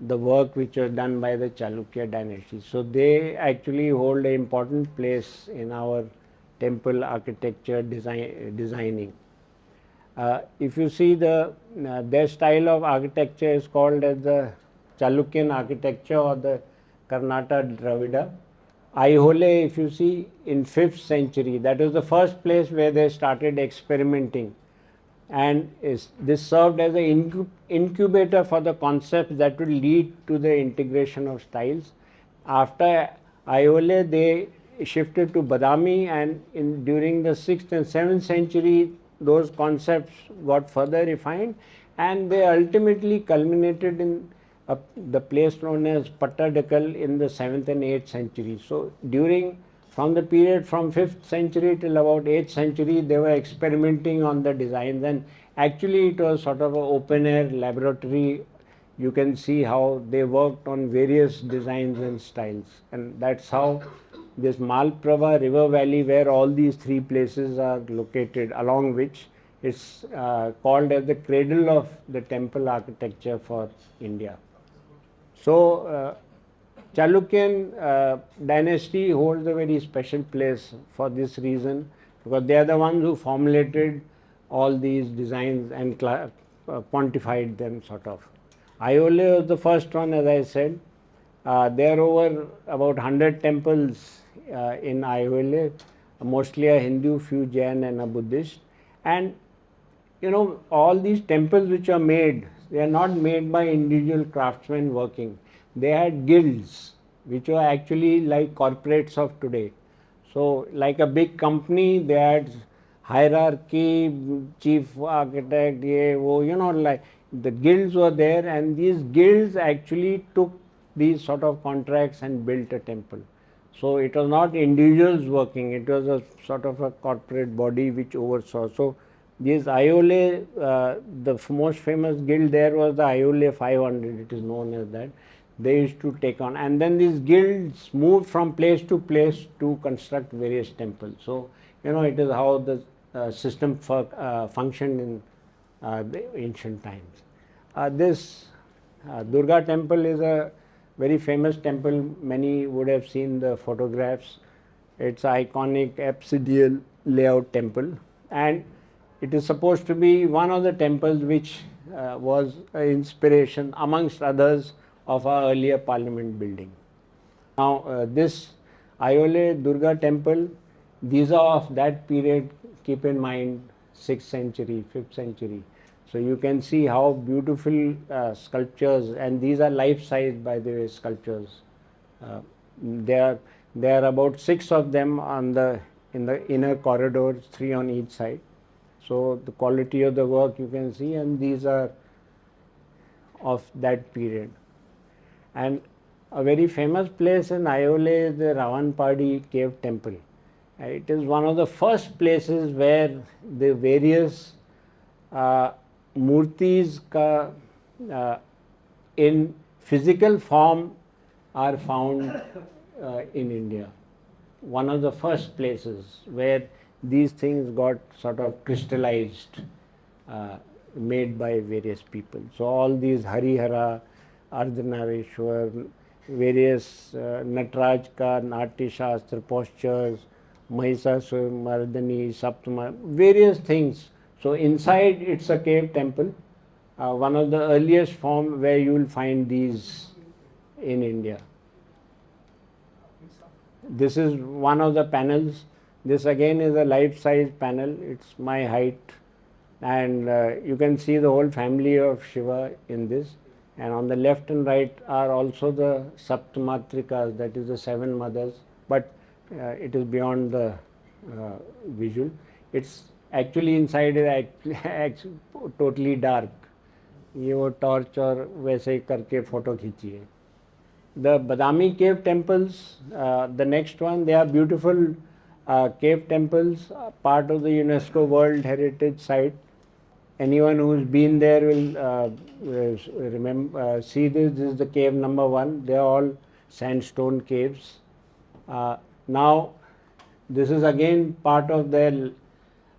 the work which was done by the Chalukya dynasty. So they actually hold an important place in our temple architecture designing. If you see their style of architecture is called as the Chalukyan architecture or the Karnata Dravida. Aihole, if you see, in 5th century, that was the first place where they started experimenting. and this served as an incubator for the concepts that will lead to the integration of styles. After Aihole, they shifted to Badami, and during the 6th and 7th century, those concepts got further refined, and they ultimately culminated in the place known as Pattadakal in the 7th and 8th century. So from the period from 5th century till about 8th century, they were experimenting on the designs, and actually it was sort of an open air laboratory. You can see how they worked on various designs and styles, and that's how this Malprabha river valley, where all these three places are located, along which it's called as the cradle of the temple architecture for India. So Chalukyan dynasty holds a very special place for this reason, because they are the ones who formulated all these designs and quantified them, sort of. Aihole was the first one, as I said. There are over about 100 temples in Aihole, mostly a Hindu, few Jain and a Buddhist. And you know, all these temples which are made, they are not made by individual craftsmen working. They had guilds, which were actually like corporates of today. So like a big company, they had hierarchy, chief architect, you know, like the guilds were there, and these guilds actually took these sort of contracts and built a temple. So it was not individuals working, it was a sort of a corporate body which oversaw. So this Aihole, the most famous guild there was the Aihole 500, it is known as that. They used to take on, and then these guilds moved from place to place to construct various temples. So you know, it is how the system functioned in the ancient times. This Durga temple is a very famous temple. Many would have seen the photographs. It's iconic apsidal layout temple, and it is supposed to be one of the temples which was an inspiration, amongst others, of our earlier parliament building. Now this Aihole Durga temple, these are of that period. Keep in mind 6th century, 5th century. So you can see how beautiful sculptures, and these are life-size, by the way, sculptures. There are about 6 of them in the inner corridors, 3 on each side. So the quality of the work you can see, and these are of that period. And a very famous place in Aihole is the Ravanpadi cave temple. It is one of the first places where the various murtis in physical form are found in India. One of the first places where these things got sort of crystallized, made by various people. So all these Harihara, Ardhanarishwar, various Nataraj ka, Natya Shastra postures, Mahishasura Mardani, Saptama, various things. So inside it's a cave temple, one of the earliest form where you will find these in India. This is one of the panels. This again is a life-size panel. It's my height, and you can see the whole family of Shiva in this. And on the left and right are also the Saptamatrikas, that is the 7 mothers, but it is beyond the visual. It's actually inside is totally dark. ये वो torch और वैसे ही करके photo खींची है. The Badami cave temples, the next one, they are beautiful cave temples, part of the UNESCO World Heritage Site. Anyone who's been there will remember, see this. This is the cave number 1. They are all sandstone caves. Now, this is again part of their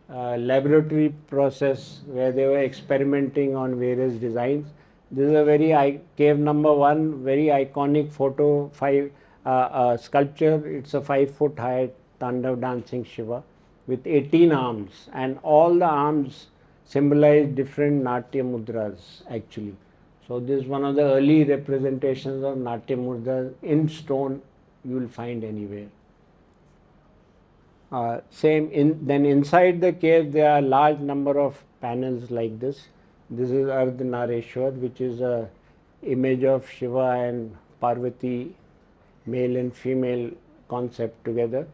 laboratory process where they were experimenting on various designs. This is a very cave number 1, very iconic photo, sculpture. It's a 5-foot high Tandav dancing Shiva with 18 arms, and all the arms symbolize different Natya mudras actually. So this is one of the early representations of Natya mudras in stone you will find anywhere. Then inside the cave there are large number of panels like this. This is Ardhanareshwar, which is a image of Shiva and Parvati, male and female concept together.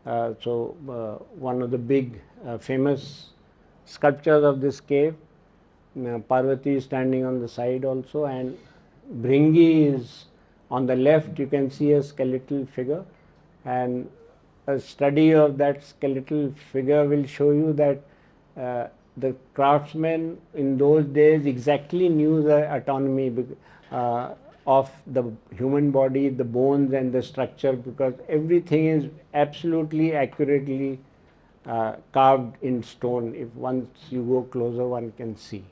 One of the big famous sculptures of this cave. Parvati is standing on the side also, and Bhringi is on the left. You can see a skeletal figure, and a study of that skeletal figure will show you that the craftsmen in those days exactly knew the autonomy of the human body, the bones and the structure, because everything is absolutely accurately carved in stone. If once you go closer, one can see.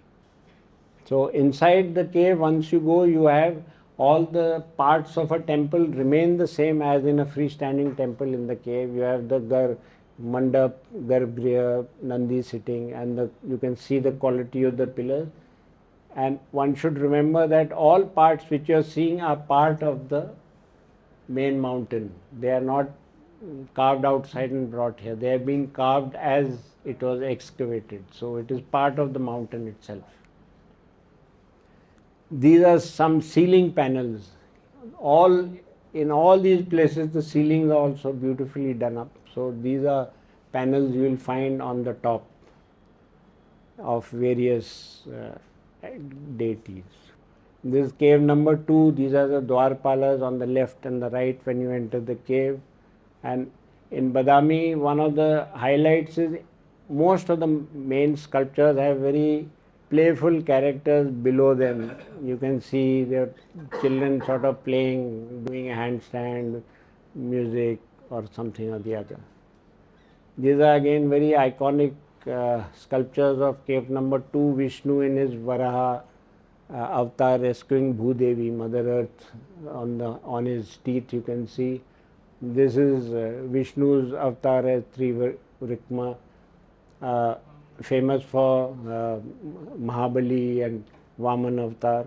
So inside the cave, once you go, you have all the parts of a temple remain the same as in a freestanding temple in the cave. You have the mandap, garbhagriha, Nandi sitting, and you can see the quality of the pillars. And one should remember that all parts which you are seeing are part of the main mountain. They are not carved outside and brought here. They have been carved as it was excavated. So it is part of the mountain itself. These are some ceiling panels. In all these places, the ceilings are also beautifully done up. So these are panels you will find on the top of various deities. This is cave number 2. These are the Dwarpalas on the left and the right when you enter the cave. And in Badami, one of the highlights is most of the main sculptures have very playful characters below them. You can see their children sort of playing, doing a handstand, music or something or the other. These are again very iconic sculptures of cave number 2, Vishnu in his Varaha avatar rescuing Bhudevi, Mother Earth, on his teeth you can see. This is Vishnu's avatar as Trivikram, famous for Mahabali and Vaman avatar,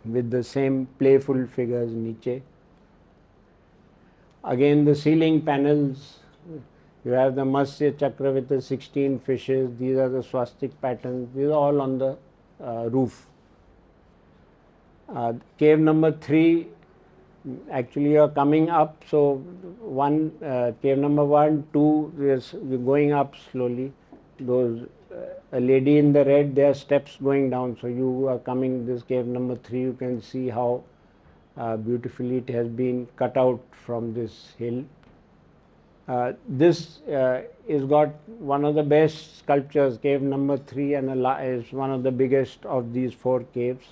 with the same playful figures niche. Again the ceiling panels, you have the Matsya Chakra with the 16 fishes. These are the swastik patterns. These are all on the roof. Cave number 3, actually you are coming up. So cave number 1, 2, we're going up slowly. Those a lady in the red, there are steps going down. So you are coming this cave number 3. You can see how beautifully it has been cut out from this hill. This is got one of the best sculptures, cave number 3, and is one of the biggest of these 4 caves.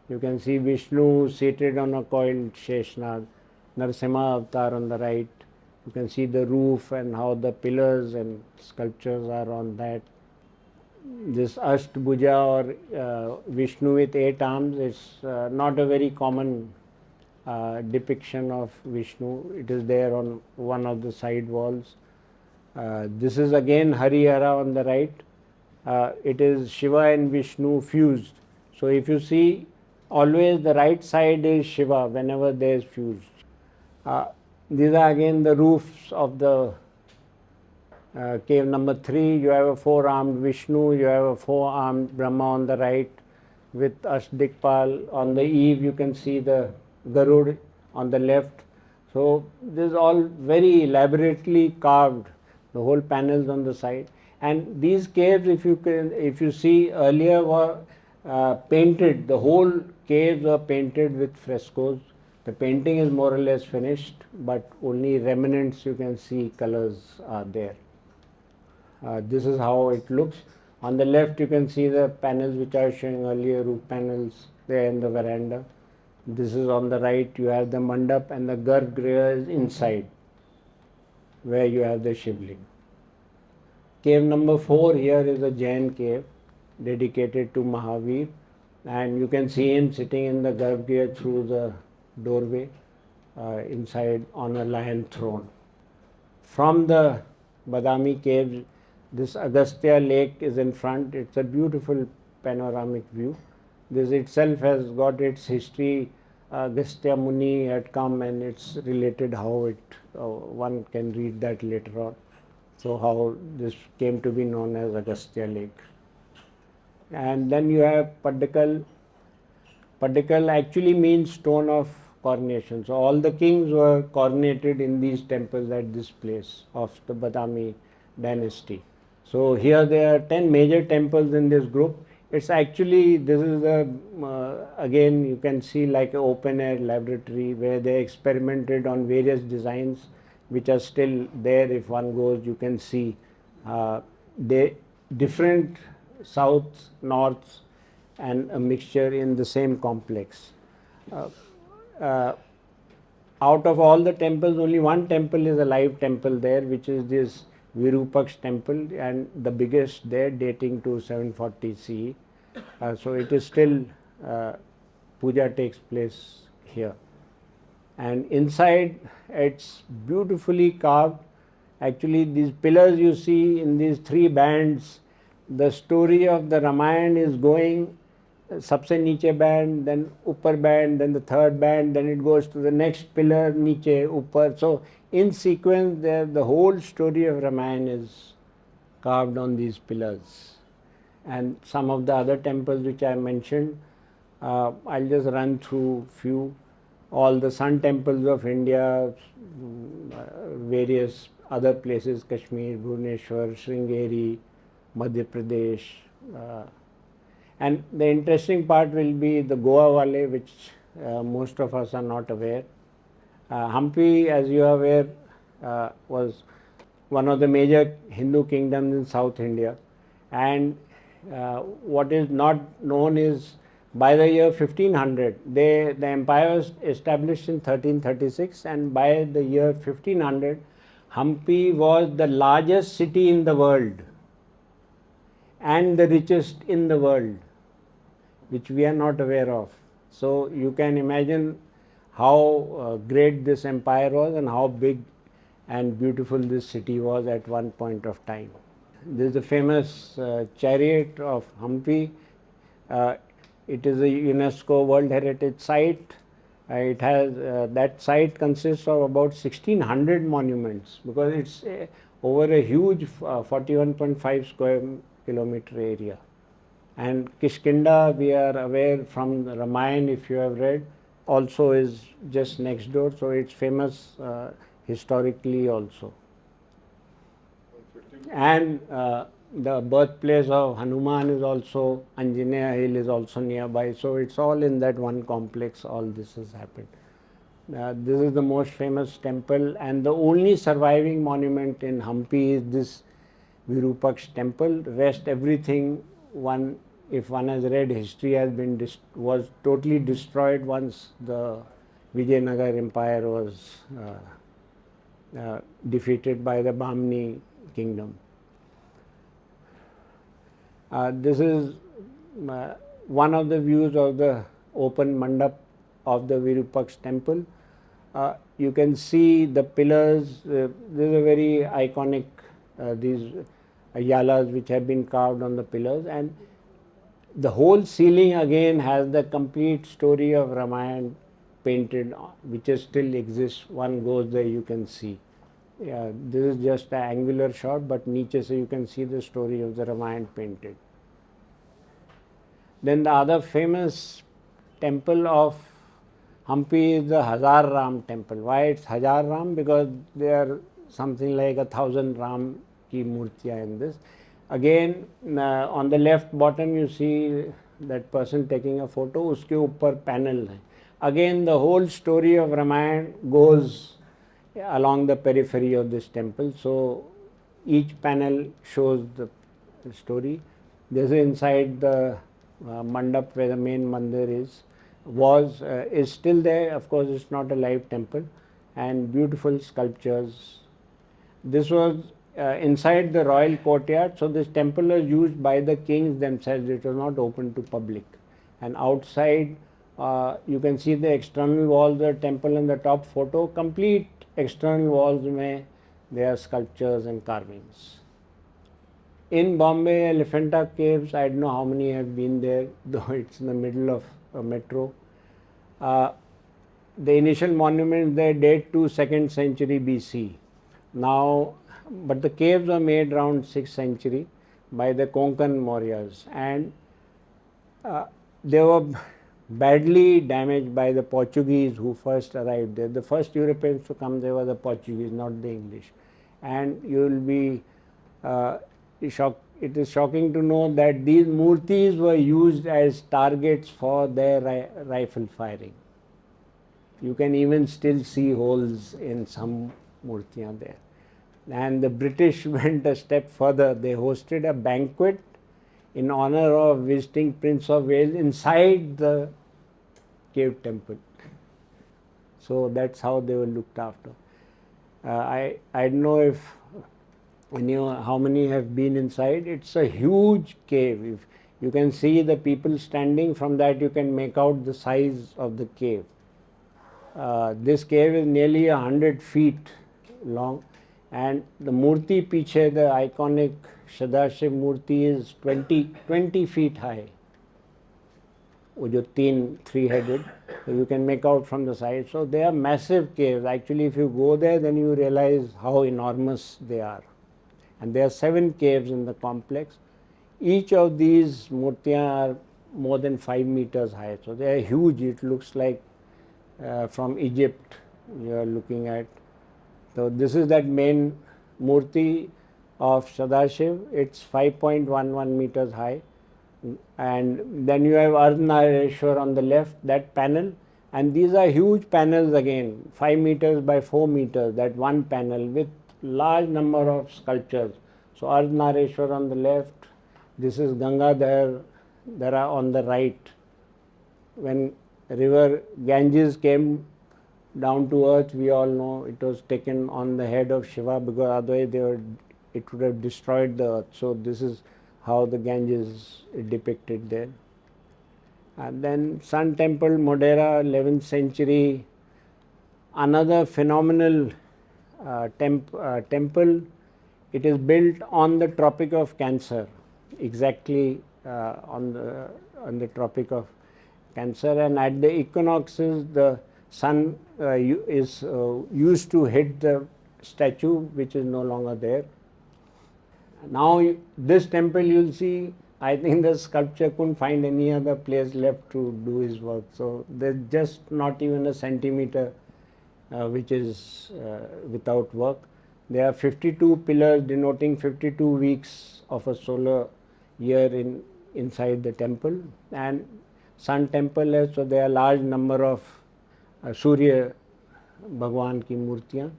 You can see Vishnu seated on a coiled Sheshnag, Narasimha avatar on the right. You can see the roof and how the pillars and sculptures are on that. This Ashtbhuja or Vishnu with 8 arms is not a very common depiction of Vishnu. It is there on one of the side walls. This is again Harihara on the right. It is Shiva and Vishnu fused. So if you see, always the right side is Shiva whenever there is fused. These are again the roofs of the cave number 3. You have a 4-armed Vishnu, you have a 4-armed Brahma on the right with Ashdikpal. On the eave you can see the Garud on the left. So this is all very elaborately carved, the whole panels on the side. And these caves, if you see, earlier were painted. The whole caves were painted with frescoes. The painting is more or less finished, but only remnants you can see, colors are there. This is how it looks. On the left you can see the panels which I was showing earlier, roof panels there in the veranda. This is on the right, you have the mandap, and the garbhagriha is inside, where you have the Shivling. Cave number 4 here is a Jain cave dedicated to Mahavir, and you can see him sitting in the garbhagriha through the doorway inside on a lion throne. From the Badami caves, this Agastya lake is in front. It's a beautiful panoramic view. This itself has got its history. Agastya Muni had come, and it's related how one can read that later on. So how this came to be known as Agastya Lake. And then you have Paddakal. Paddakal actually means stone of coronation. So all the kings were coronated in these temples at this place of the Badami dynasty. So here there are 10 major temples in this group. It's actually, this is the, again you can see like an open air laboratory where they experimented on various designs which are still there. If one goes, you can see they different souths, norths, and a mixture in the same complex. Uh, uh, Out of all the temples, only one temple is a live temple there, which is this Virupaksh temple, and the biggest there, dating to 740 CE. So it is still, puja takes place here. And inside, it's beautifully carved. Actually, these pillars you see in these three bands, the story of the Ramayana is going सबसे नीचे band, then upper band, then the third band, then it goes to the next pillar, नीचे, ऊपर. So in sequence, there the whole story of Ramayana is carved on these pillars. And some of the other temples which I mentioned, I'll just run through few. All the sun temples of India, various other places, Kashmir, Bhubaneswar, Sringeri, Madhya Pradesh. And the interesting part will be the Goa Wale, which most of us are not aware. Hampi, as you are aware, was one of the major Hindu kingdoms in South India. And what is not known is by the year 1500, the empire was established in 1336, and by the year 1500, Hampi was the largest city in the world and the richest in the world, which we are not aware of. So you can imagine how great this empire was and how big and beautiful this city was at one point of time. This is the famous chariot of Hampi. It is a UNESCO World Heritage Site. It has that site consists of about 1600 monuments, because it's over a huge 41.5 square kilometer area. And Kishkinda, we are aware from the Ramayana, if you have read, also is just next door, so it's famous historically also. And the birthplace of Hanuman is also, Anjaneya Hill is also nearby, so it's all in that one complex, all this has happened. This is the most famous temple, and the only surviving monument in Hampi is this Virupaksh temple. Rest everything, if one has read history, was totally destroyed once the Vijayanagar Empire was defeated by the Bahmani kingdom. This is one of the views of the open mandap of the Virupaksh temple. You can see the pillars. This is a very iconic, these yalas which have been carved on the pillars, and the whole ceiling again has the complete story of Ramayana painted, which still exists. One goes there, you can see. Yeah, this is just an angular shot, but niche so you can see the story of the Ramayana painted. Then the other famous temple of Hampi is the Hazar Ram temple. Why it's Hazar Ram? Because there are something like 1,000 Ram ki murtiya in this. Again, on the left bottom you see that person taking a photo, uske upar panel hai. Again, the whole story of Ramayana goes along the periphery of this temple. So each panel shows the story. This is inside the mandap where the main mandir is still there. Of course, it's not a live temple, and beautiful sculptures. This was inside the royal courtyard, so this temple was used by the kings themselves. It was not open to public. And outside, you can see the external walls of the temple in the top photo. Complete external walls mein there are sculptures and carvings. In Bombay, Elephanta Caves, I don't know how many have been there, though it's in the middle of a metro. The initial monuments there date to 2nd century BC. Now, but the caves were made around 6th century by the Konkan Mauryas, and They were badly damaged by the Portuguese who first arrived there. The first Europeans to come there were the Portuguese, not the English. And you will be shocked. It is shocking to know that these murtis were used as targets for their rifle firing. You can even still see holes in some murtiyan there. And the British went a step further. They hosted a banquet in honor of visiting Prince of Wales inside the cave temple. So that's how they were looked after. I don't know if how many have been inside. It's a huge cave. If you can see the people standing, from that you can make out the size of the cave. This cave is nearly 100 feet long, and the murti piche, the iconic Sadashiv murti, is 20 feet high. वो जो three-headed, so you can make out from the side. So they are massive caves. Actually, if you go there, then you realize how enormous they are. And there are 7 caves in the complex. Each of these murtiyan are more than 5 meters high. So they are huge. It looks like from Egypt you are looking at. So this is that main murti of Sadashiv. It's 5.11 meters high. And then you have Ardhanareshwar on the left, that panel. And these are huge panels again, 5 meters by 4 meters, that one panel with large number of sculptures. So Ardhanareshwar on the left, this is Gangadhar on the right. When river Ganges came down to earth, we all know it was taken on the head of Shiva, because otherwise it would have destroyed the earth. So this is how the Ganges is depicted there. And then Sun Temple, Modhera, 11th century, another phenomenal temple. It is built on the Tropic of Cancer, exactly on the Tropic of Cancer, and at the equinoxes the sun is used to hit the statue, which is no longer there. Now this temple, you'll see, I think the sculpture couldn't find any other place left to do his work. So there's just not even a centimeter which is without work. There are 52 pillars denoting 52 weeks of a solar year inside the temple. And Sun Temple has, so there are large number of Surya Bhagwan ki murtiyan.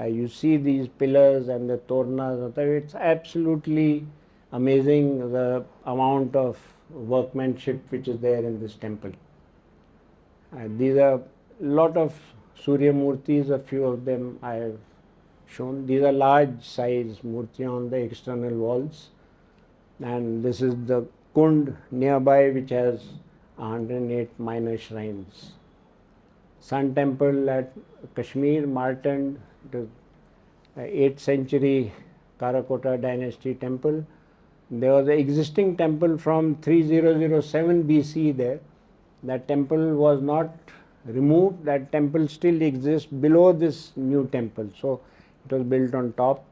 You see these pillars and the tornas. It's absolutely amazing the amount of workmanship which is there in this temple. These are a lot of Surya Murtis, a few of them I have shown. These are large size murtiyan on the external walls. And this is the Kund nearby, which has 108 minor shrines. Sun Temple at Kashmir, Martand, the 8th century Karakota dynasty temple. There was an existing temple from 3007 BC there. That temple was not removed. That temple still exists below this new temple. So it was built on top.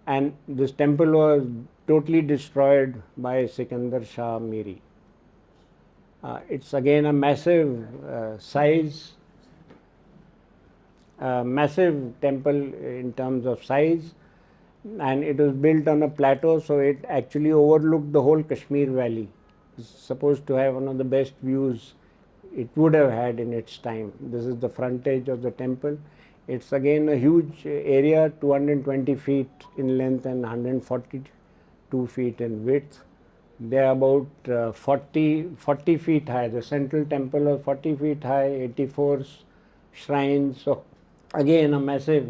And this temple was totally destroyed by Sikandar Shah Miri. It's again a massive size. Massive temple in terms of size, and it was built on a plateau, so it actually overlooked the whole Kashmir valley. It's supposed to have one of the best views it would have had in its time. This is the frontage of the temple. It's again a huge area, 220 feet in length and 142 feet in width. They are about 40 feet high. The central temple is 40 feet high, 84 shrines. So again a massive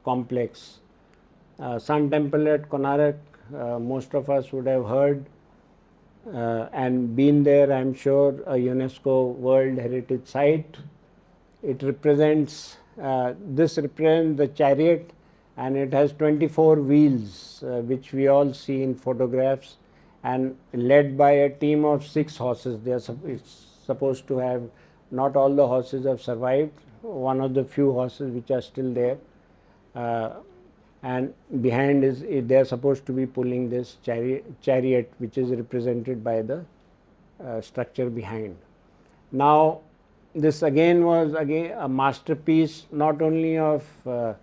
complex. Sun Temple at Konark, most of us would have heard and been there, I'm sure, a UNESCO World Heritage Site. It represents, this represents the chariot, and it has 24 wheels, which we all see in photographs, and led by a team of 6 horses. It's supposed to have, not all the horses have survived, one of the few horses which are still there, and behind they are supposed to be pulling this chariot which is represented by the structure behind. Now, this again was a masterpiece not only of the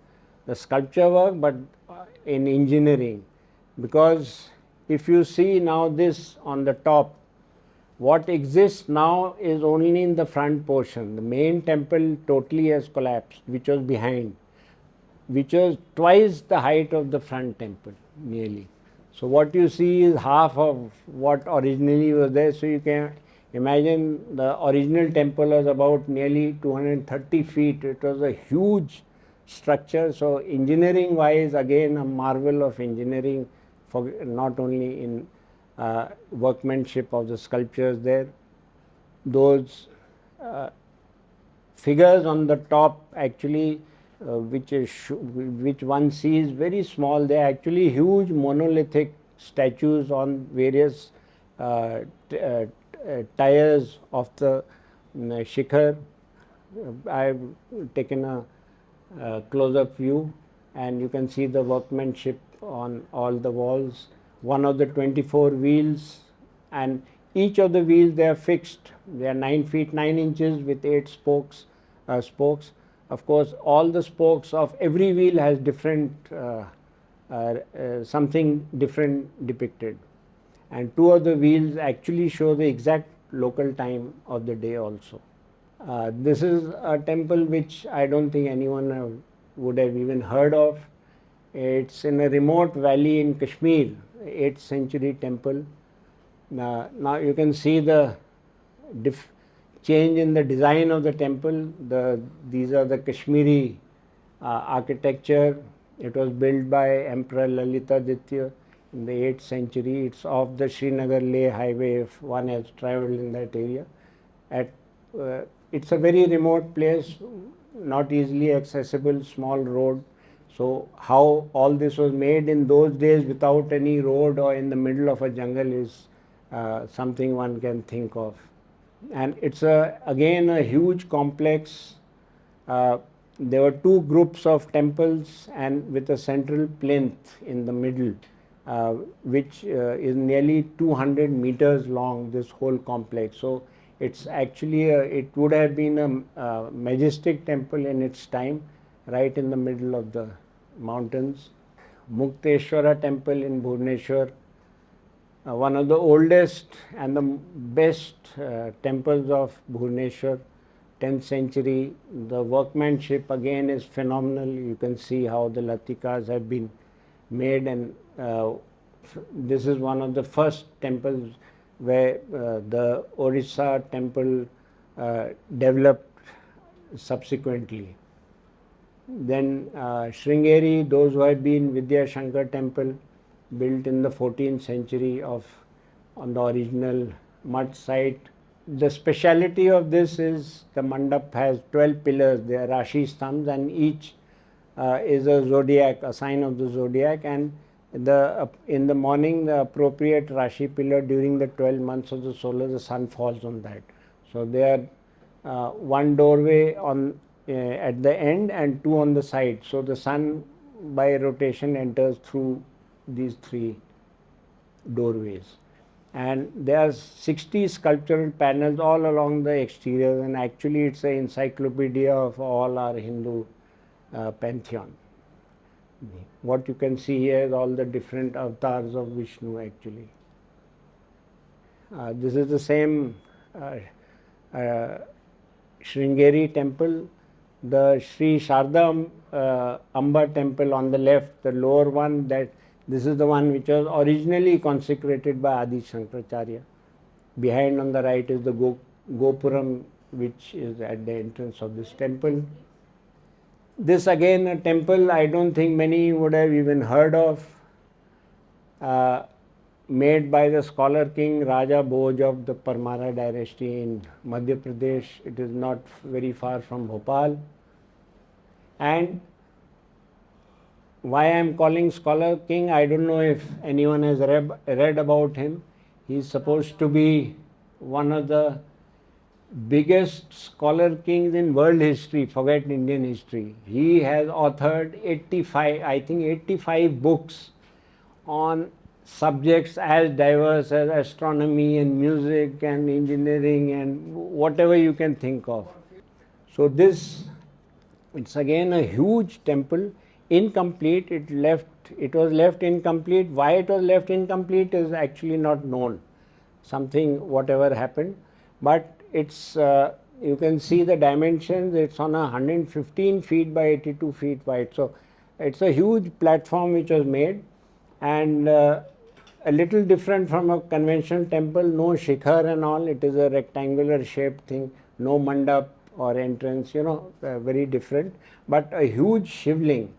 sculpture work, but in engineering, because if you see now this on the top, what exists now is only in the front portion. The main temple totally has collapsed, which was behind, which was twice the height of the front temple nearly. So what you see is half of what originally was there. So you can imagine the original temple was about nearly 230 feet. It was a huge structure. So engineering wise, again a marvel of engineering, for not only in workmanship of the sculptures there. Those figures on the top actually which one sees very small, they are actually huge monolithic statues on various tiers of the shikhar. I have taken a close-up view, and you can see the workmanship on all the walls. One of the 24 wheels, and each of the wheels, they are fixed. They are 9 feet 9 inches with 8 spokes. Of course, all the spokes of every wheel has different something different depicted, and 2 of the wheels actually show the exact local time of the day also. This is a temple which I don't think anyone would have even heard of. It's in a remote valley in Kashmir, 8th century temple. Now you can see the change in the design of the temple. These are the Kashmiri architecture. It was built by Emperor Lalitaditya in the 8th century. It's off the Srinagar-Leh highway if one has travelled in that area. It's a very remote place, not easily accessible, small road. So how all this was made in those days without any road or in the middle of a jungle is something one can think of. And it's again a huge complex. There were 2 groups of temples, and with a central plinth in the middle, which is nearly 200 meters long, this whole complex. So it's actually it would have been a majestic temple in its time, right in the middle of the mountains. Mukteshwara temple in Bhubaneswar, one of the oldest and the best temples of Bhubaneswar, 10th century. The workmanship again is phenomenal. You can see how the latikas have been made, and this is one of the first temples where the Orissa temple developed subsequently. Then Sringeri, those who have been Vidya Shankar temple, built in the 14th century on the original mud site. The speciality of this is the mandap has 12 pillars. They are Rashi Stambhs, and each is a zodiac, a sign of the zodiac, and in the morning the appropriate Rashi pillar during the 12 months of the solar, the sun falls on that. So there are one doorway on at the end and 2 on the side. So the sun by rotation enters through these 3 doorways, and there are 60 sculptural panels all along the exterior, and actually it's an encyclopedia of all our Hindu pantheon. What you can see here is all the different avatars of Vishnu actually. This is the same Sringeri temple. The Sri Sharda Amba temple on the left, the lower one, this is the one which was originally consecrated by Adi Shankaracharya. Behind on the right is the Gopuram, which is at the entrance of this temple. This again a temple I don't think many would have even heard of, made by the scholar king Raja Bhoj of the Parmara dynasty in Madhya Pradesh. It is not very far from Bhopal. And why I am calling scholar king, I don't know if anyone has read about him. He is supposed to be one of the biggest scholar kings in world history, forget Indian history. He has authored 85 books on subjects as diverse as astronomy and music and engineering and whatever you can think of. So it's again a huge temple, incomplete. It was left incomplete. Why it was left incomplete is actually not known. Something, whatever happened, but it's you can see the dimensions. It's on 115 feet by 82 feet wide. So it's a huge platform which was made, and a little different from a conventional temple. No shikhar and all. It is a rectangular shaped thing. No mandap or entrance. Very different. But a huge shivling,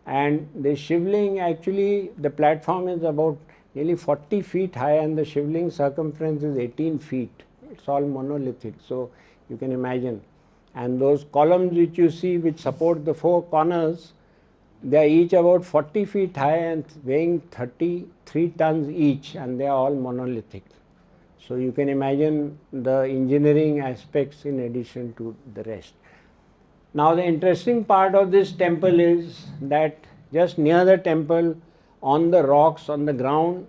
and the shivling, actually the platform is about nearly 40 feet high and the shivling circumference is 18 feet. It's all monolithic, so you can imagine. And those columns which you see, which support the four corners, they are each about 40 feet high and weighing 33 tons each, and they are all monolithic. So you can imagine the engineering aspects in addition to the rest. Now the interesting part of this temple is that just near the temple, on the rocks, on the ground,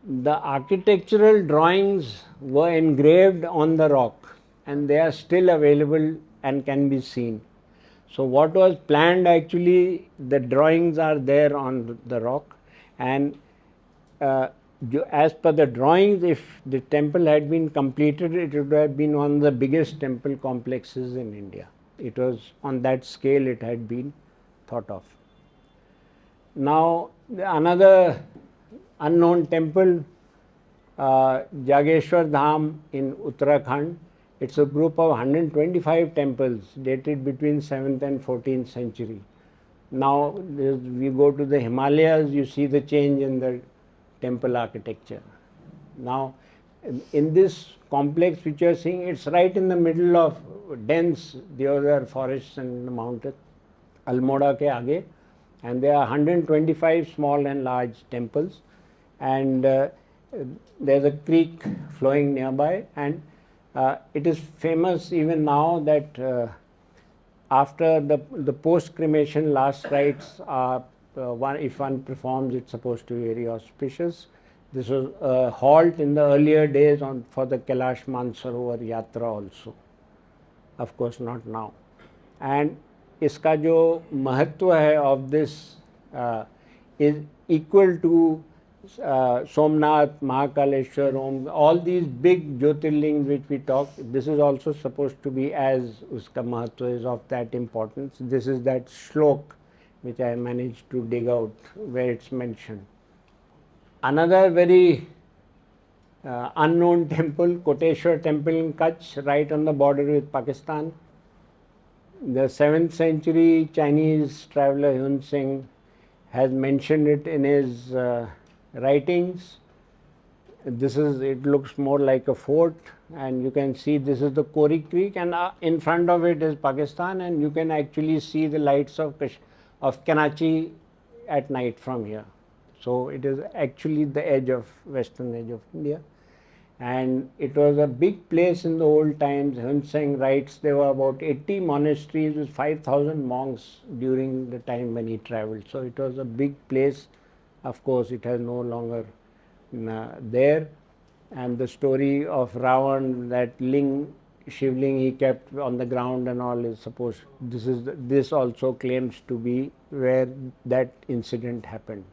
the architectural drawings were engraved on the rock, and they are still available and can be seen. So what was planned, actually, the drawings are there on the rock, and as per the drawings, if the temple had been completed, it would have been one of the biggest temple complexes in India. It was on that scale it had been thought of. Now another unknown temple, Jageshwar Dham in Uttarakhand. It's a group of 125 temples dated between 7th and 14th century. Now we go to the Himalayas, you see the change in the temple architecture. Now in this complex which you are seeing, it's right in the middle of dense deodar forests and mountains, Almora ke aage, and there are 125 small and large temples, and there's a creek flowing nearby, and it is famous even now that after the post-cremation last rites are, if one performs, it's supposed to be very auspicious. This was a halt in the earlier days for the Kailash Mansarovar Yatra also. Of course not now. And iska jo mahatva hai of this is equal to Somnath, Mahakaleshwar, all these big Jyotirlings which we talk. This is also supposed to be as uska mahatva is of that importance. This is that shlok which I managed to dig out where it's mentioned. Another very unknown temple, Koteshwar temple in Kutch, right on the border with Pakistan. The 7th century Chinese traveler Yun Sing has mentioned it in his writings. It looks more like a fort, and you can see this is the Kori Creek, and in front of it is Pakistan, and you can actually see the lights of Karachi at night from here. So it is actually the western edge of India, and it was a big place in the old times. Yun Sing writes there were about 80 monasteries with 5,000 monks during the time when he traveled. So it was a big place. Of course, it has no longer there, and the story of Ravan, that shivling he kept on the ground and all, is supposed. This also claims to be where that incident happened.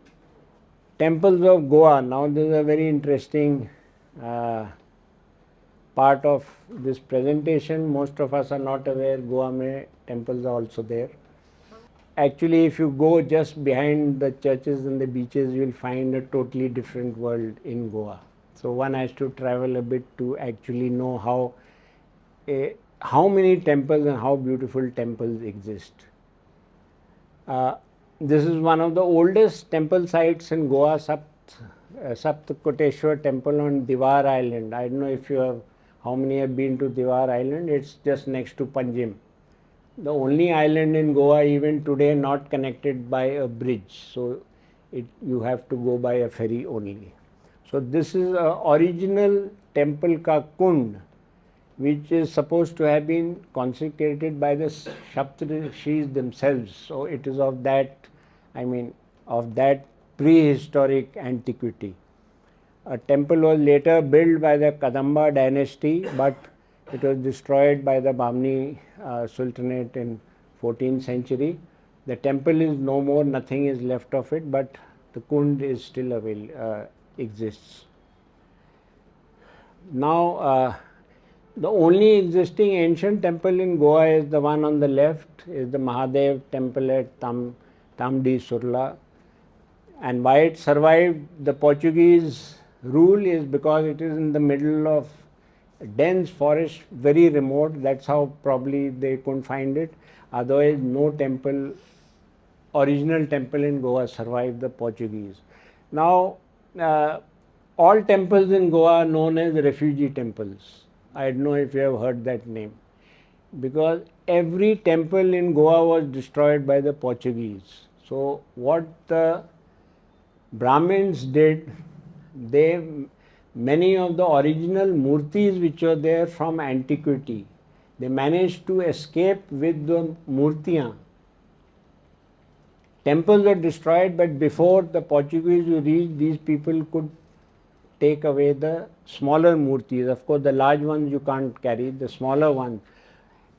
Temples of Goa. Now this is a very interesting part of this presentation. Most of us are not aware Goa mein temples are also there. Actually, if you go just behind the churches and the beaches, you will find a totally different world in Goa. So one has to travel a bit to actually know how many temples and how beautiful temples exist. This is one of the oldest temple sites in Goa, Sapt Koteshwar temple on Diwar Island. I don't know how many have been to Diwar Island. It's just next to Panjim. The only island in Goa even today not connected by a bridge. So you have to go by a ferry only. So this is an original temple ka kund, which is supposed to have been consecrated by the Saptarishis themselves. So it is of that prehistoric antiquity. A temple was later built by the Kadamba dynasty, but it was destroyed by the Bahmani Sultanate in 14th century. The temple is no more, nothing is left of it, but the Kund is still exists. Now, the only existing ancient temple in Goa is the one on the left, is the Mahadev temple at Tamdi Surla. And why it survived the Portuguese rule is because it is in the middle of dense forest, very remote. That's how probably they couldn't find it. Otherwise, no temple, original temple in Goa survived the Portuguese. Now, all temples in Goa are known as refugee temples. I don't know if you have heard that name, because every temple in Goa was destroyed by the Portuguese. So what the Brahmins did, many of the original murtis which were there from antiquity, they managed to escape with the murtiyan. Temples were destroyed, but before the Portuguese reached, these people could take away the smaller murtis. Of course, the large ones you can't carry, the smaller ones.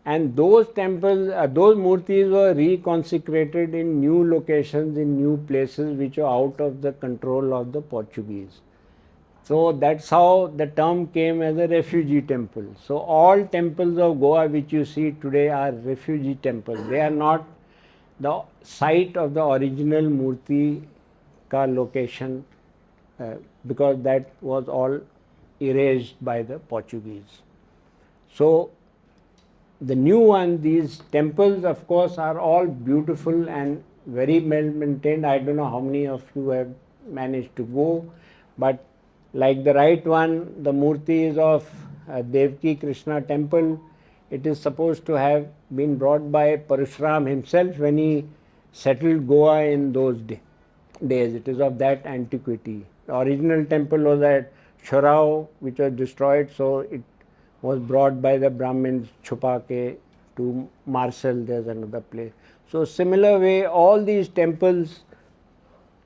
And those temples, those murtis were reconsecrated in new locations, in new places which are out of the control of the Portuguese. So that's how the term came as a refugee temple. So all temples of Goa which you see today are refugee temples. They are not the site of the original murti ka location, because that was all erased by the Portuguese. So the new one, these temples of course are all beautiful and very well maintained. I don't know how many of you have managed to go, but like the right one, the murti is of Devki Krishna temple. It is supposed to have been brought by Parashuram himself when he settled Goa in those days. It is of that antiquity. The original temple was at Shorao, which was destroyed, so it was brought by the Brahmins Chupake to Marcel. There's another place. So similar way, all these temples,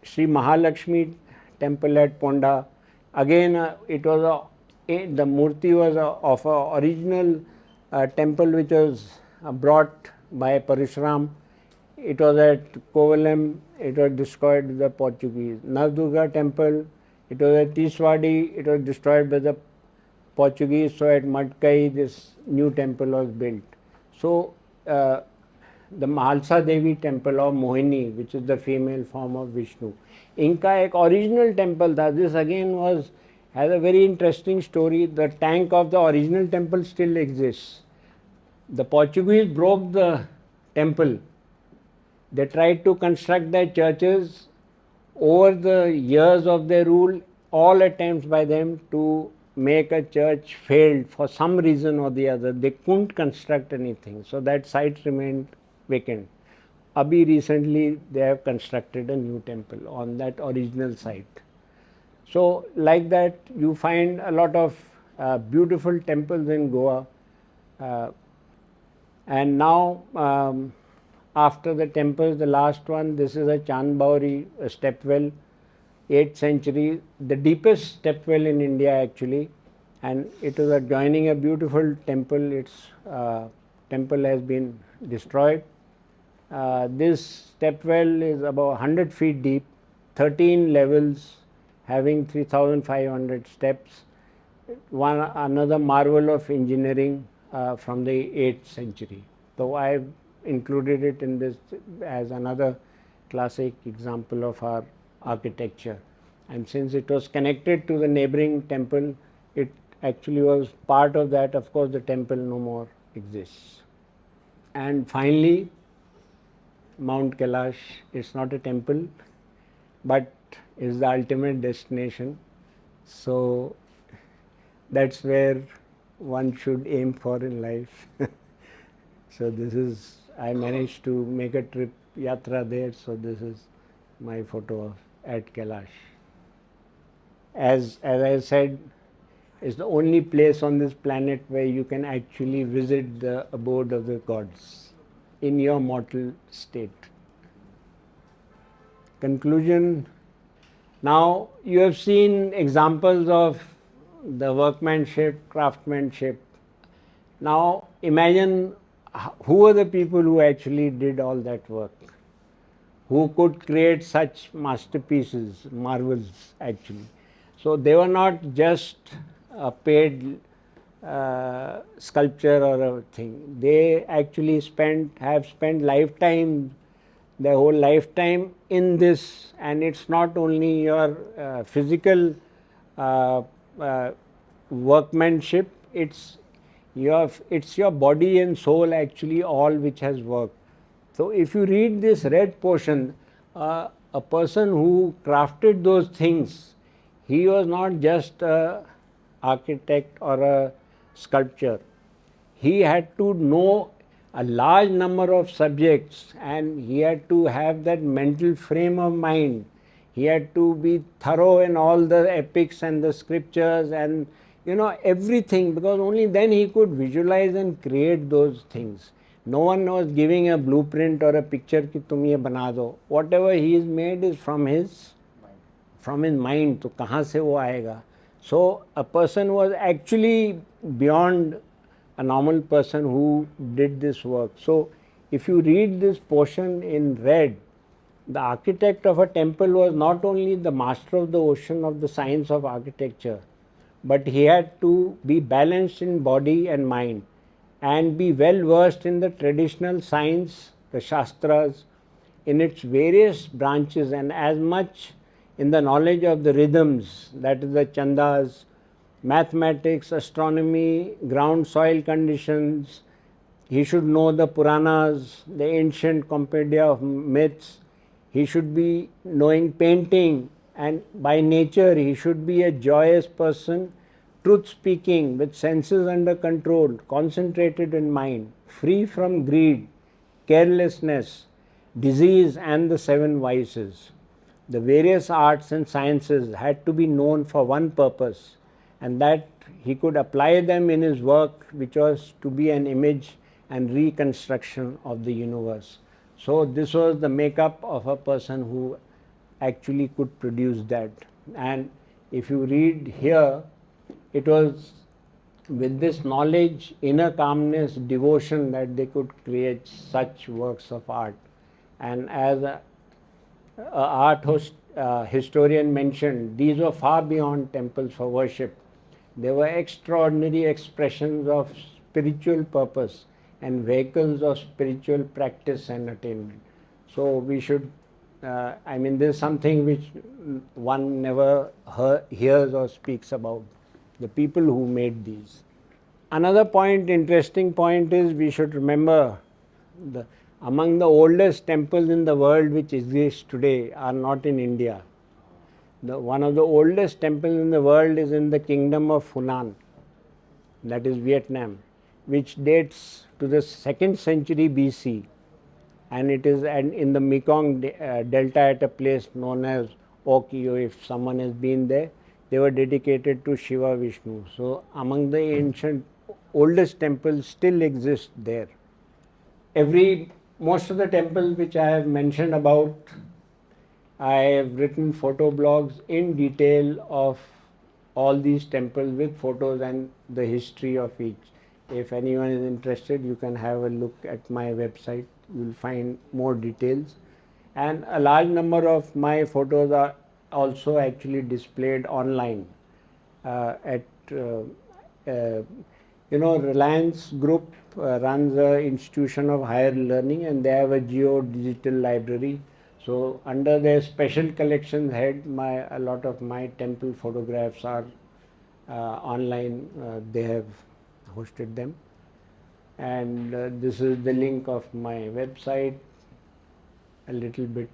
Sri Mahalakshmi temple at Ponda, again it was the murti was of a original temple which was brought by Parashuram. It was at Kovalam, it was destroyed by the Portuguese. Navdurga temple, it was at Tiswadi, it was destroyed by the Portuguese. So at Matkai, this new temple was built. So the Mahalsa Devi temple of Mohini, which is the female form of Vishnu, इनका एक original temple था. This again has a very interesting story. The tank of the original temple still exists. The Portuguese broke the temple. They tried to construct their churches. Over the years of their rule, all attempts by them to make a church failed for some reason or the other. They couldn't construct anything. So that site remained vacant. Abhi recently they have constructed a new temple on that original site. So like that you find a lot of beautiful temples in Goa. And now after the temples, the last one, this is a Chandbauri step well, 8th century, the deepest step well in India actually, and it was adjoining a beautiful temple. Its temple has been destroyed. This step well is about 100 feet deep, 13 levels, having 3,500 steps. Another marvel of engineering from the 8th century. So I have included it in this as another classic example of our architecture. And since it was connected to the neighboring temple, it actually was part of that. Of course, the temple no more exists. And finally, Mount Kailash, it's not a temple, but is the ultimate destination. So that's where one should aim for in life. So this is, I managed to make a trip yatra there, so this is my photo at Kailash. As I said, it's the only place on this planet where you can actually visit the abode of the gods in your mortal state. Conclusion, Now you have seen examples of the workmanship, craftsmanship. Now imagine who are the people who actually did all that work, who could create such masterpieces, marvels actually. So they were not just a paid sculpture or a thing. They actually have spent lifetime, their whole lifetime in this, and it's not only your physical uh, uh, workmanship, it's your body and soul actually all which has worked. So if you read this red portion, a person who crafted those things, he was not just a architect or a sculptor. He had to know a large number of subjects, and he had to have that mental frame of mind. He had to be thorough in all the epics and the scriptures and everything, because only then he could visualize and create those things. No one was giving a blueprint or a picture कि तुम ये बना दो. Whatever he is made is from his mind. तो कहाँ से वो आएगा? So a person was actually beyond a normal person who did this work. So if you read this portion in red, the architect of a temple was not only the master of the ocean of the science of architecture, but he had to be balanced in body and mind and be well versed in the traditional science, the Shastras, in its various branches, and as much in the knowledge of the rhythms, that is the chandas, mathematics, astronomy, ground soil conditions. He should know the Puranas, the ancient compendia of myths. He should be knowing painting, and by nature he should be a joyous person, truth speaking, with senses under control, concentrated in mind, free from greed, carelessness, disease, and the seven vices. The various arts and sciences had to be known for one purpose, and that he could apply them in his work, which was to be an image and reconstruction of the universe. So this was the makeup of a person who actually could produce that. And if you read here, it was with this knowledge, inner calmness, devotion, that they could create such works of art. And as a art historian mentioned, these were far beyond temples for worship. They were extraordinary expressions of spiritual purpose and vehicles of spiritual practice and attainment. So we should, this is something which one never hears or speaks about, the people who made these. Another point, interesting point, is we should remember among the oldest temples in the world which exist today are not in India. One of the oldest temples in the world is in the kingdom of Hunan, that is Vietnam, which dates to the 2nd century BC, and it is in the Mekong Delta at a place known as O Kio. If someone has been there, they were dedicated to Shiva Vishnu. So among the ancient oldest temples still exist there. Most of the temples which I have mentioned about, I have written photo blogs in detail of all these temples with photos and the history of each. If anyone is interested, you can have a look at my website. You will find more details. And a large number of my photos are also actually displayed online at Reliance Group runs an institution of higher learning, and they have a geo-digital library. So under their special collections head, a lot of my temple photographs are online. They have hosted them. And this is the link of my website, a little bit.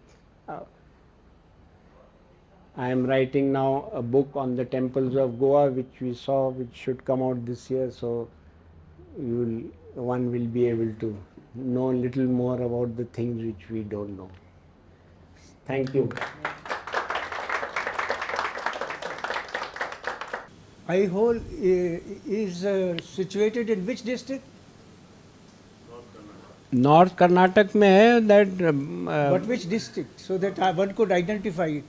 I am writing now a book on the temples of Goa, which we saw, which should come out this year. So one will be able to know a little more about the things which we don't know. Thank you. Aihole is situated in which district? North Karnataka में है that. But which district, so that one could identify it?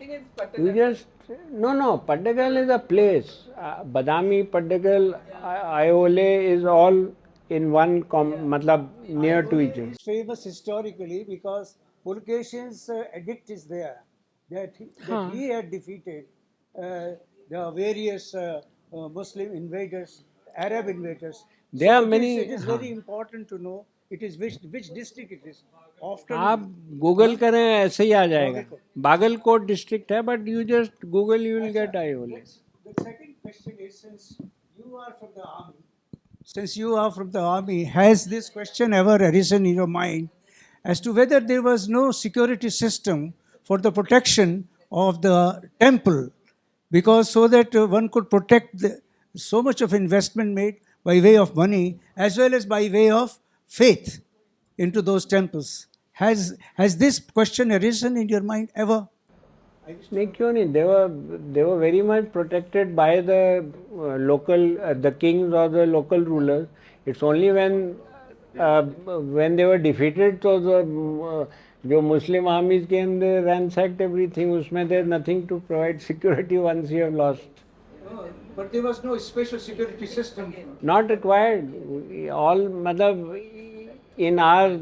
think it's You Pattakal. just no. Paddagal is a place. Badami, Paddagal, Aiole is all in one. Matlab near to each other. It's famous historically because Pulkeshin's edict is there that he had defeated the various Muslim invaders, Arab invaders. There are it is- many- It is very important to know it is which district it is. Often आप Google करें ऐसे ही आ जाएगा. Bagalkot. Bagalkot district है, but you just Google you will get Aihole. The second question is, since you are from the army, has this question ever arisen in your mind as to whether there was no security system for the protection of the temple, because so that one could protect so much of investment made by way of money as well as by way of faith into those temples. Has this question arisen in your mind ever? नहीं क्यों नहीं, they were very much protected by the local the kings or the local rulers. It's only when they were defeated, so the जो Muslim armies came, they ransacked everything. उसमें there's nothing to provide security once you have lost. But there was no special security system. Not required. All मतलब in our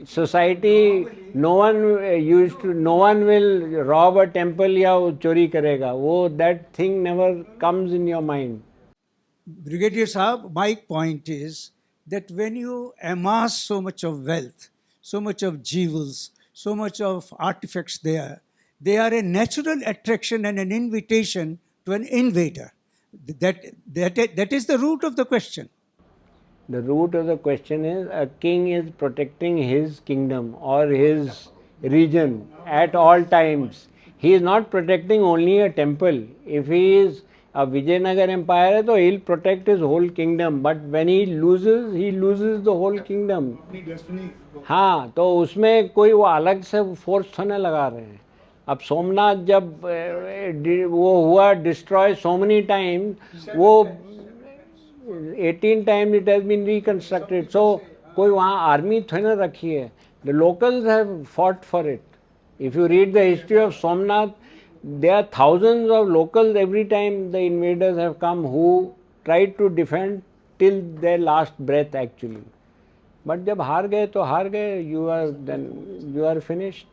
society no one will rob a temple या चोरी करेगा. वो that thing never comes in your mind. Brigadier Saab, my point is that when you amass so much of wealth, so much of jewels, so much of artifacts there, they are a natural attraction and an invitation to an invader. That is the root of the question. The root of the question is a king is protecting his kingdom or his region at all times. He is not protecting only a temple. If he is a Vijayanagar empire है तो he'll protect his whole kingdom. But when he loses the whole kingdom. हाँ, तो उसमें कोई वो अलग से force थोड़े लगा रहे हैं. अब सोमनाथ जब वो हुआ डिस्ट्रॉय सो मेनी टाइम, वो 18 times it has been reconstructed. So कोई वहाँ आर्मी थोड़ी ना रखी है. The locals have fought for it. If you read the history of Somnath, there are thousands of locals every time the invaders have come who tried to defend till their last breath actually. But जब हार गए तो हार गए. You are finished.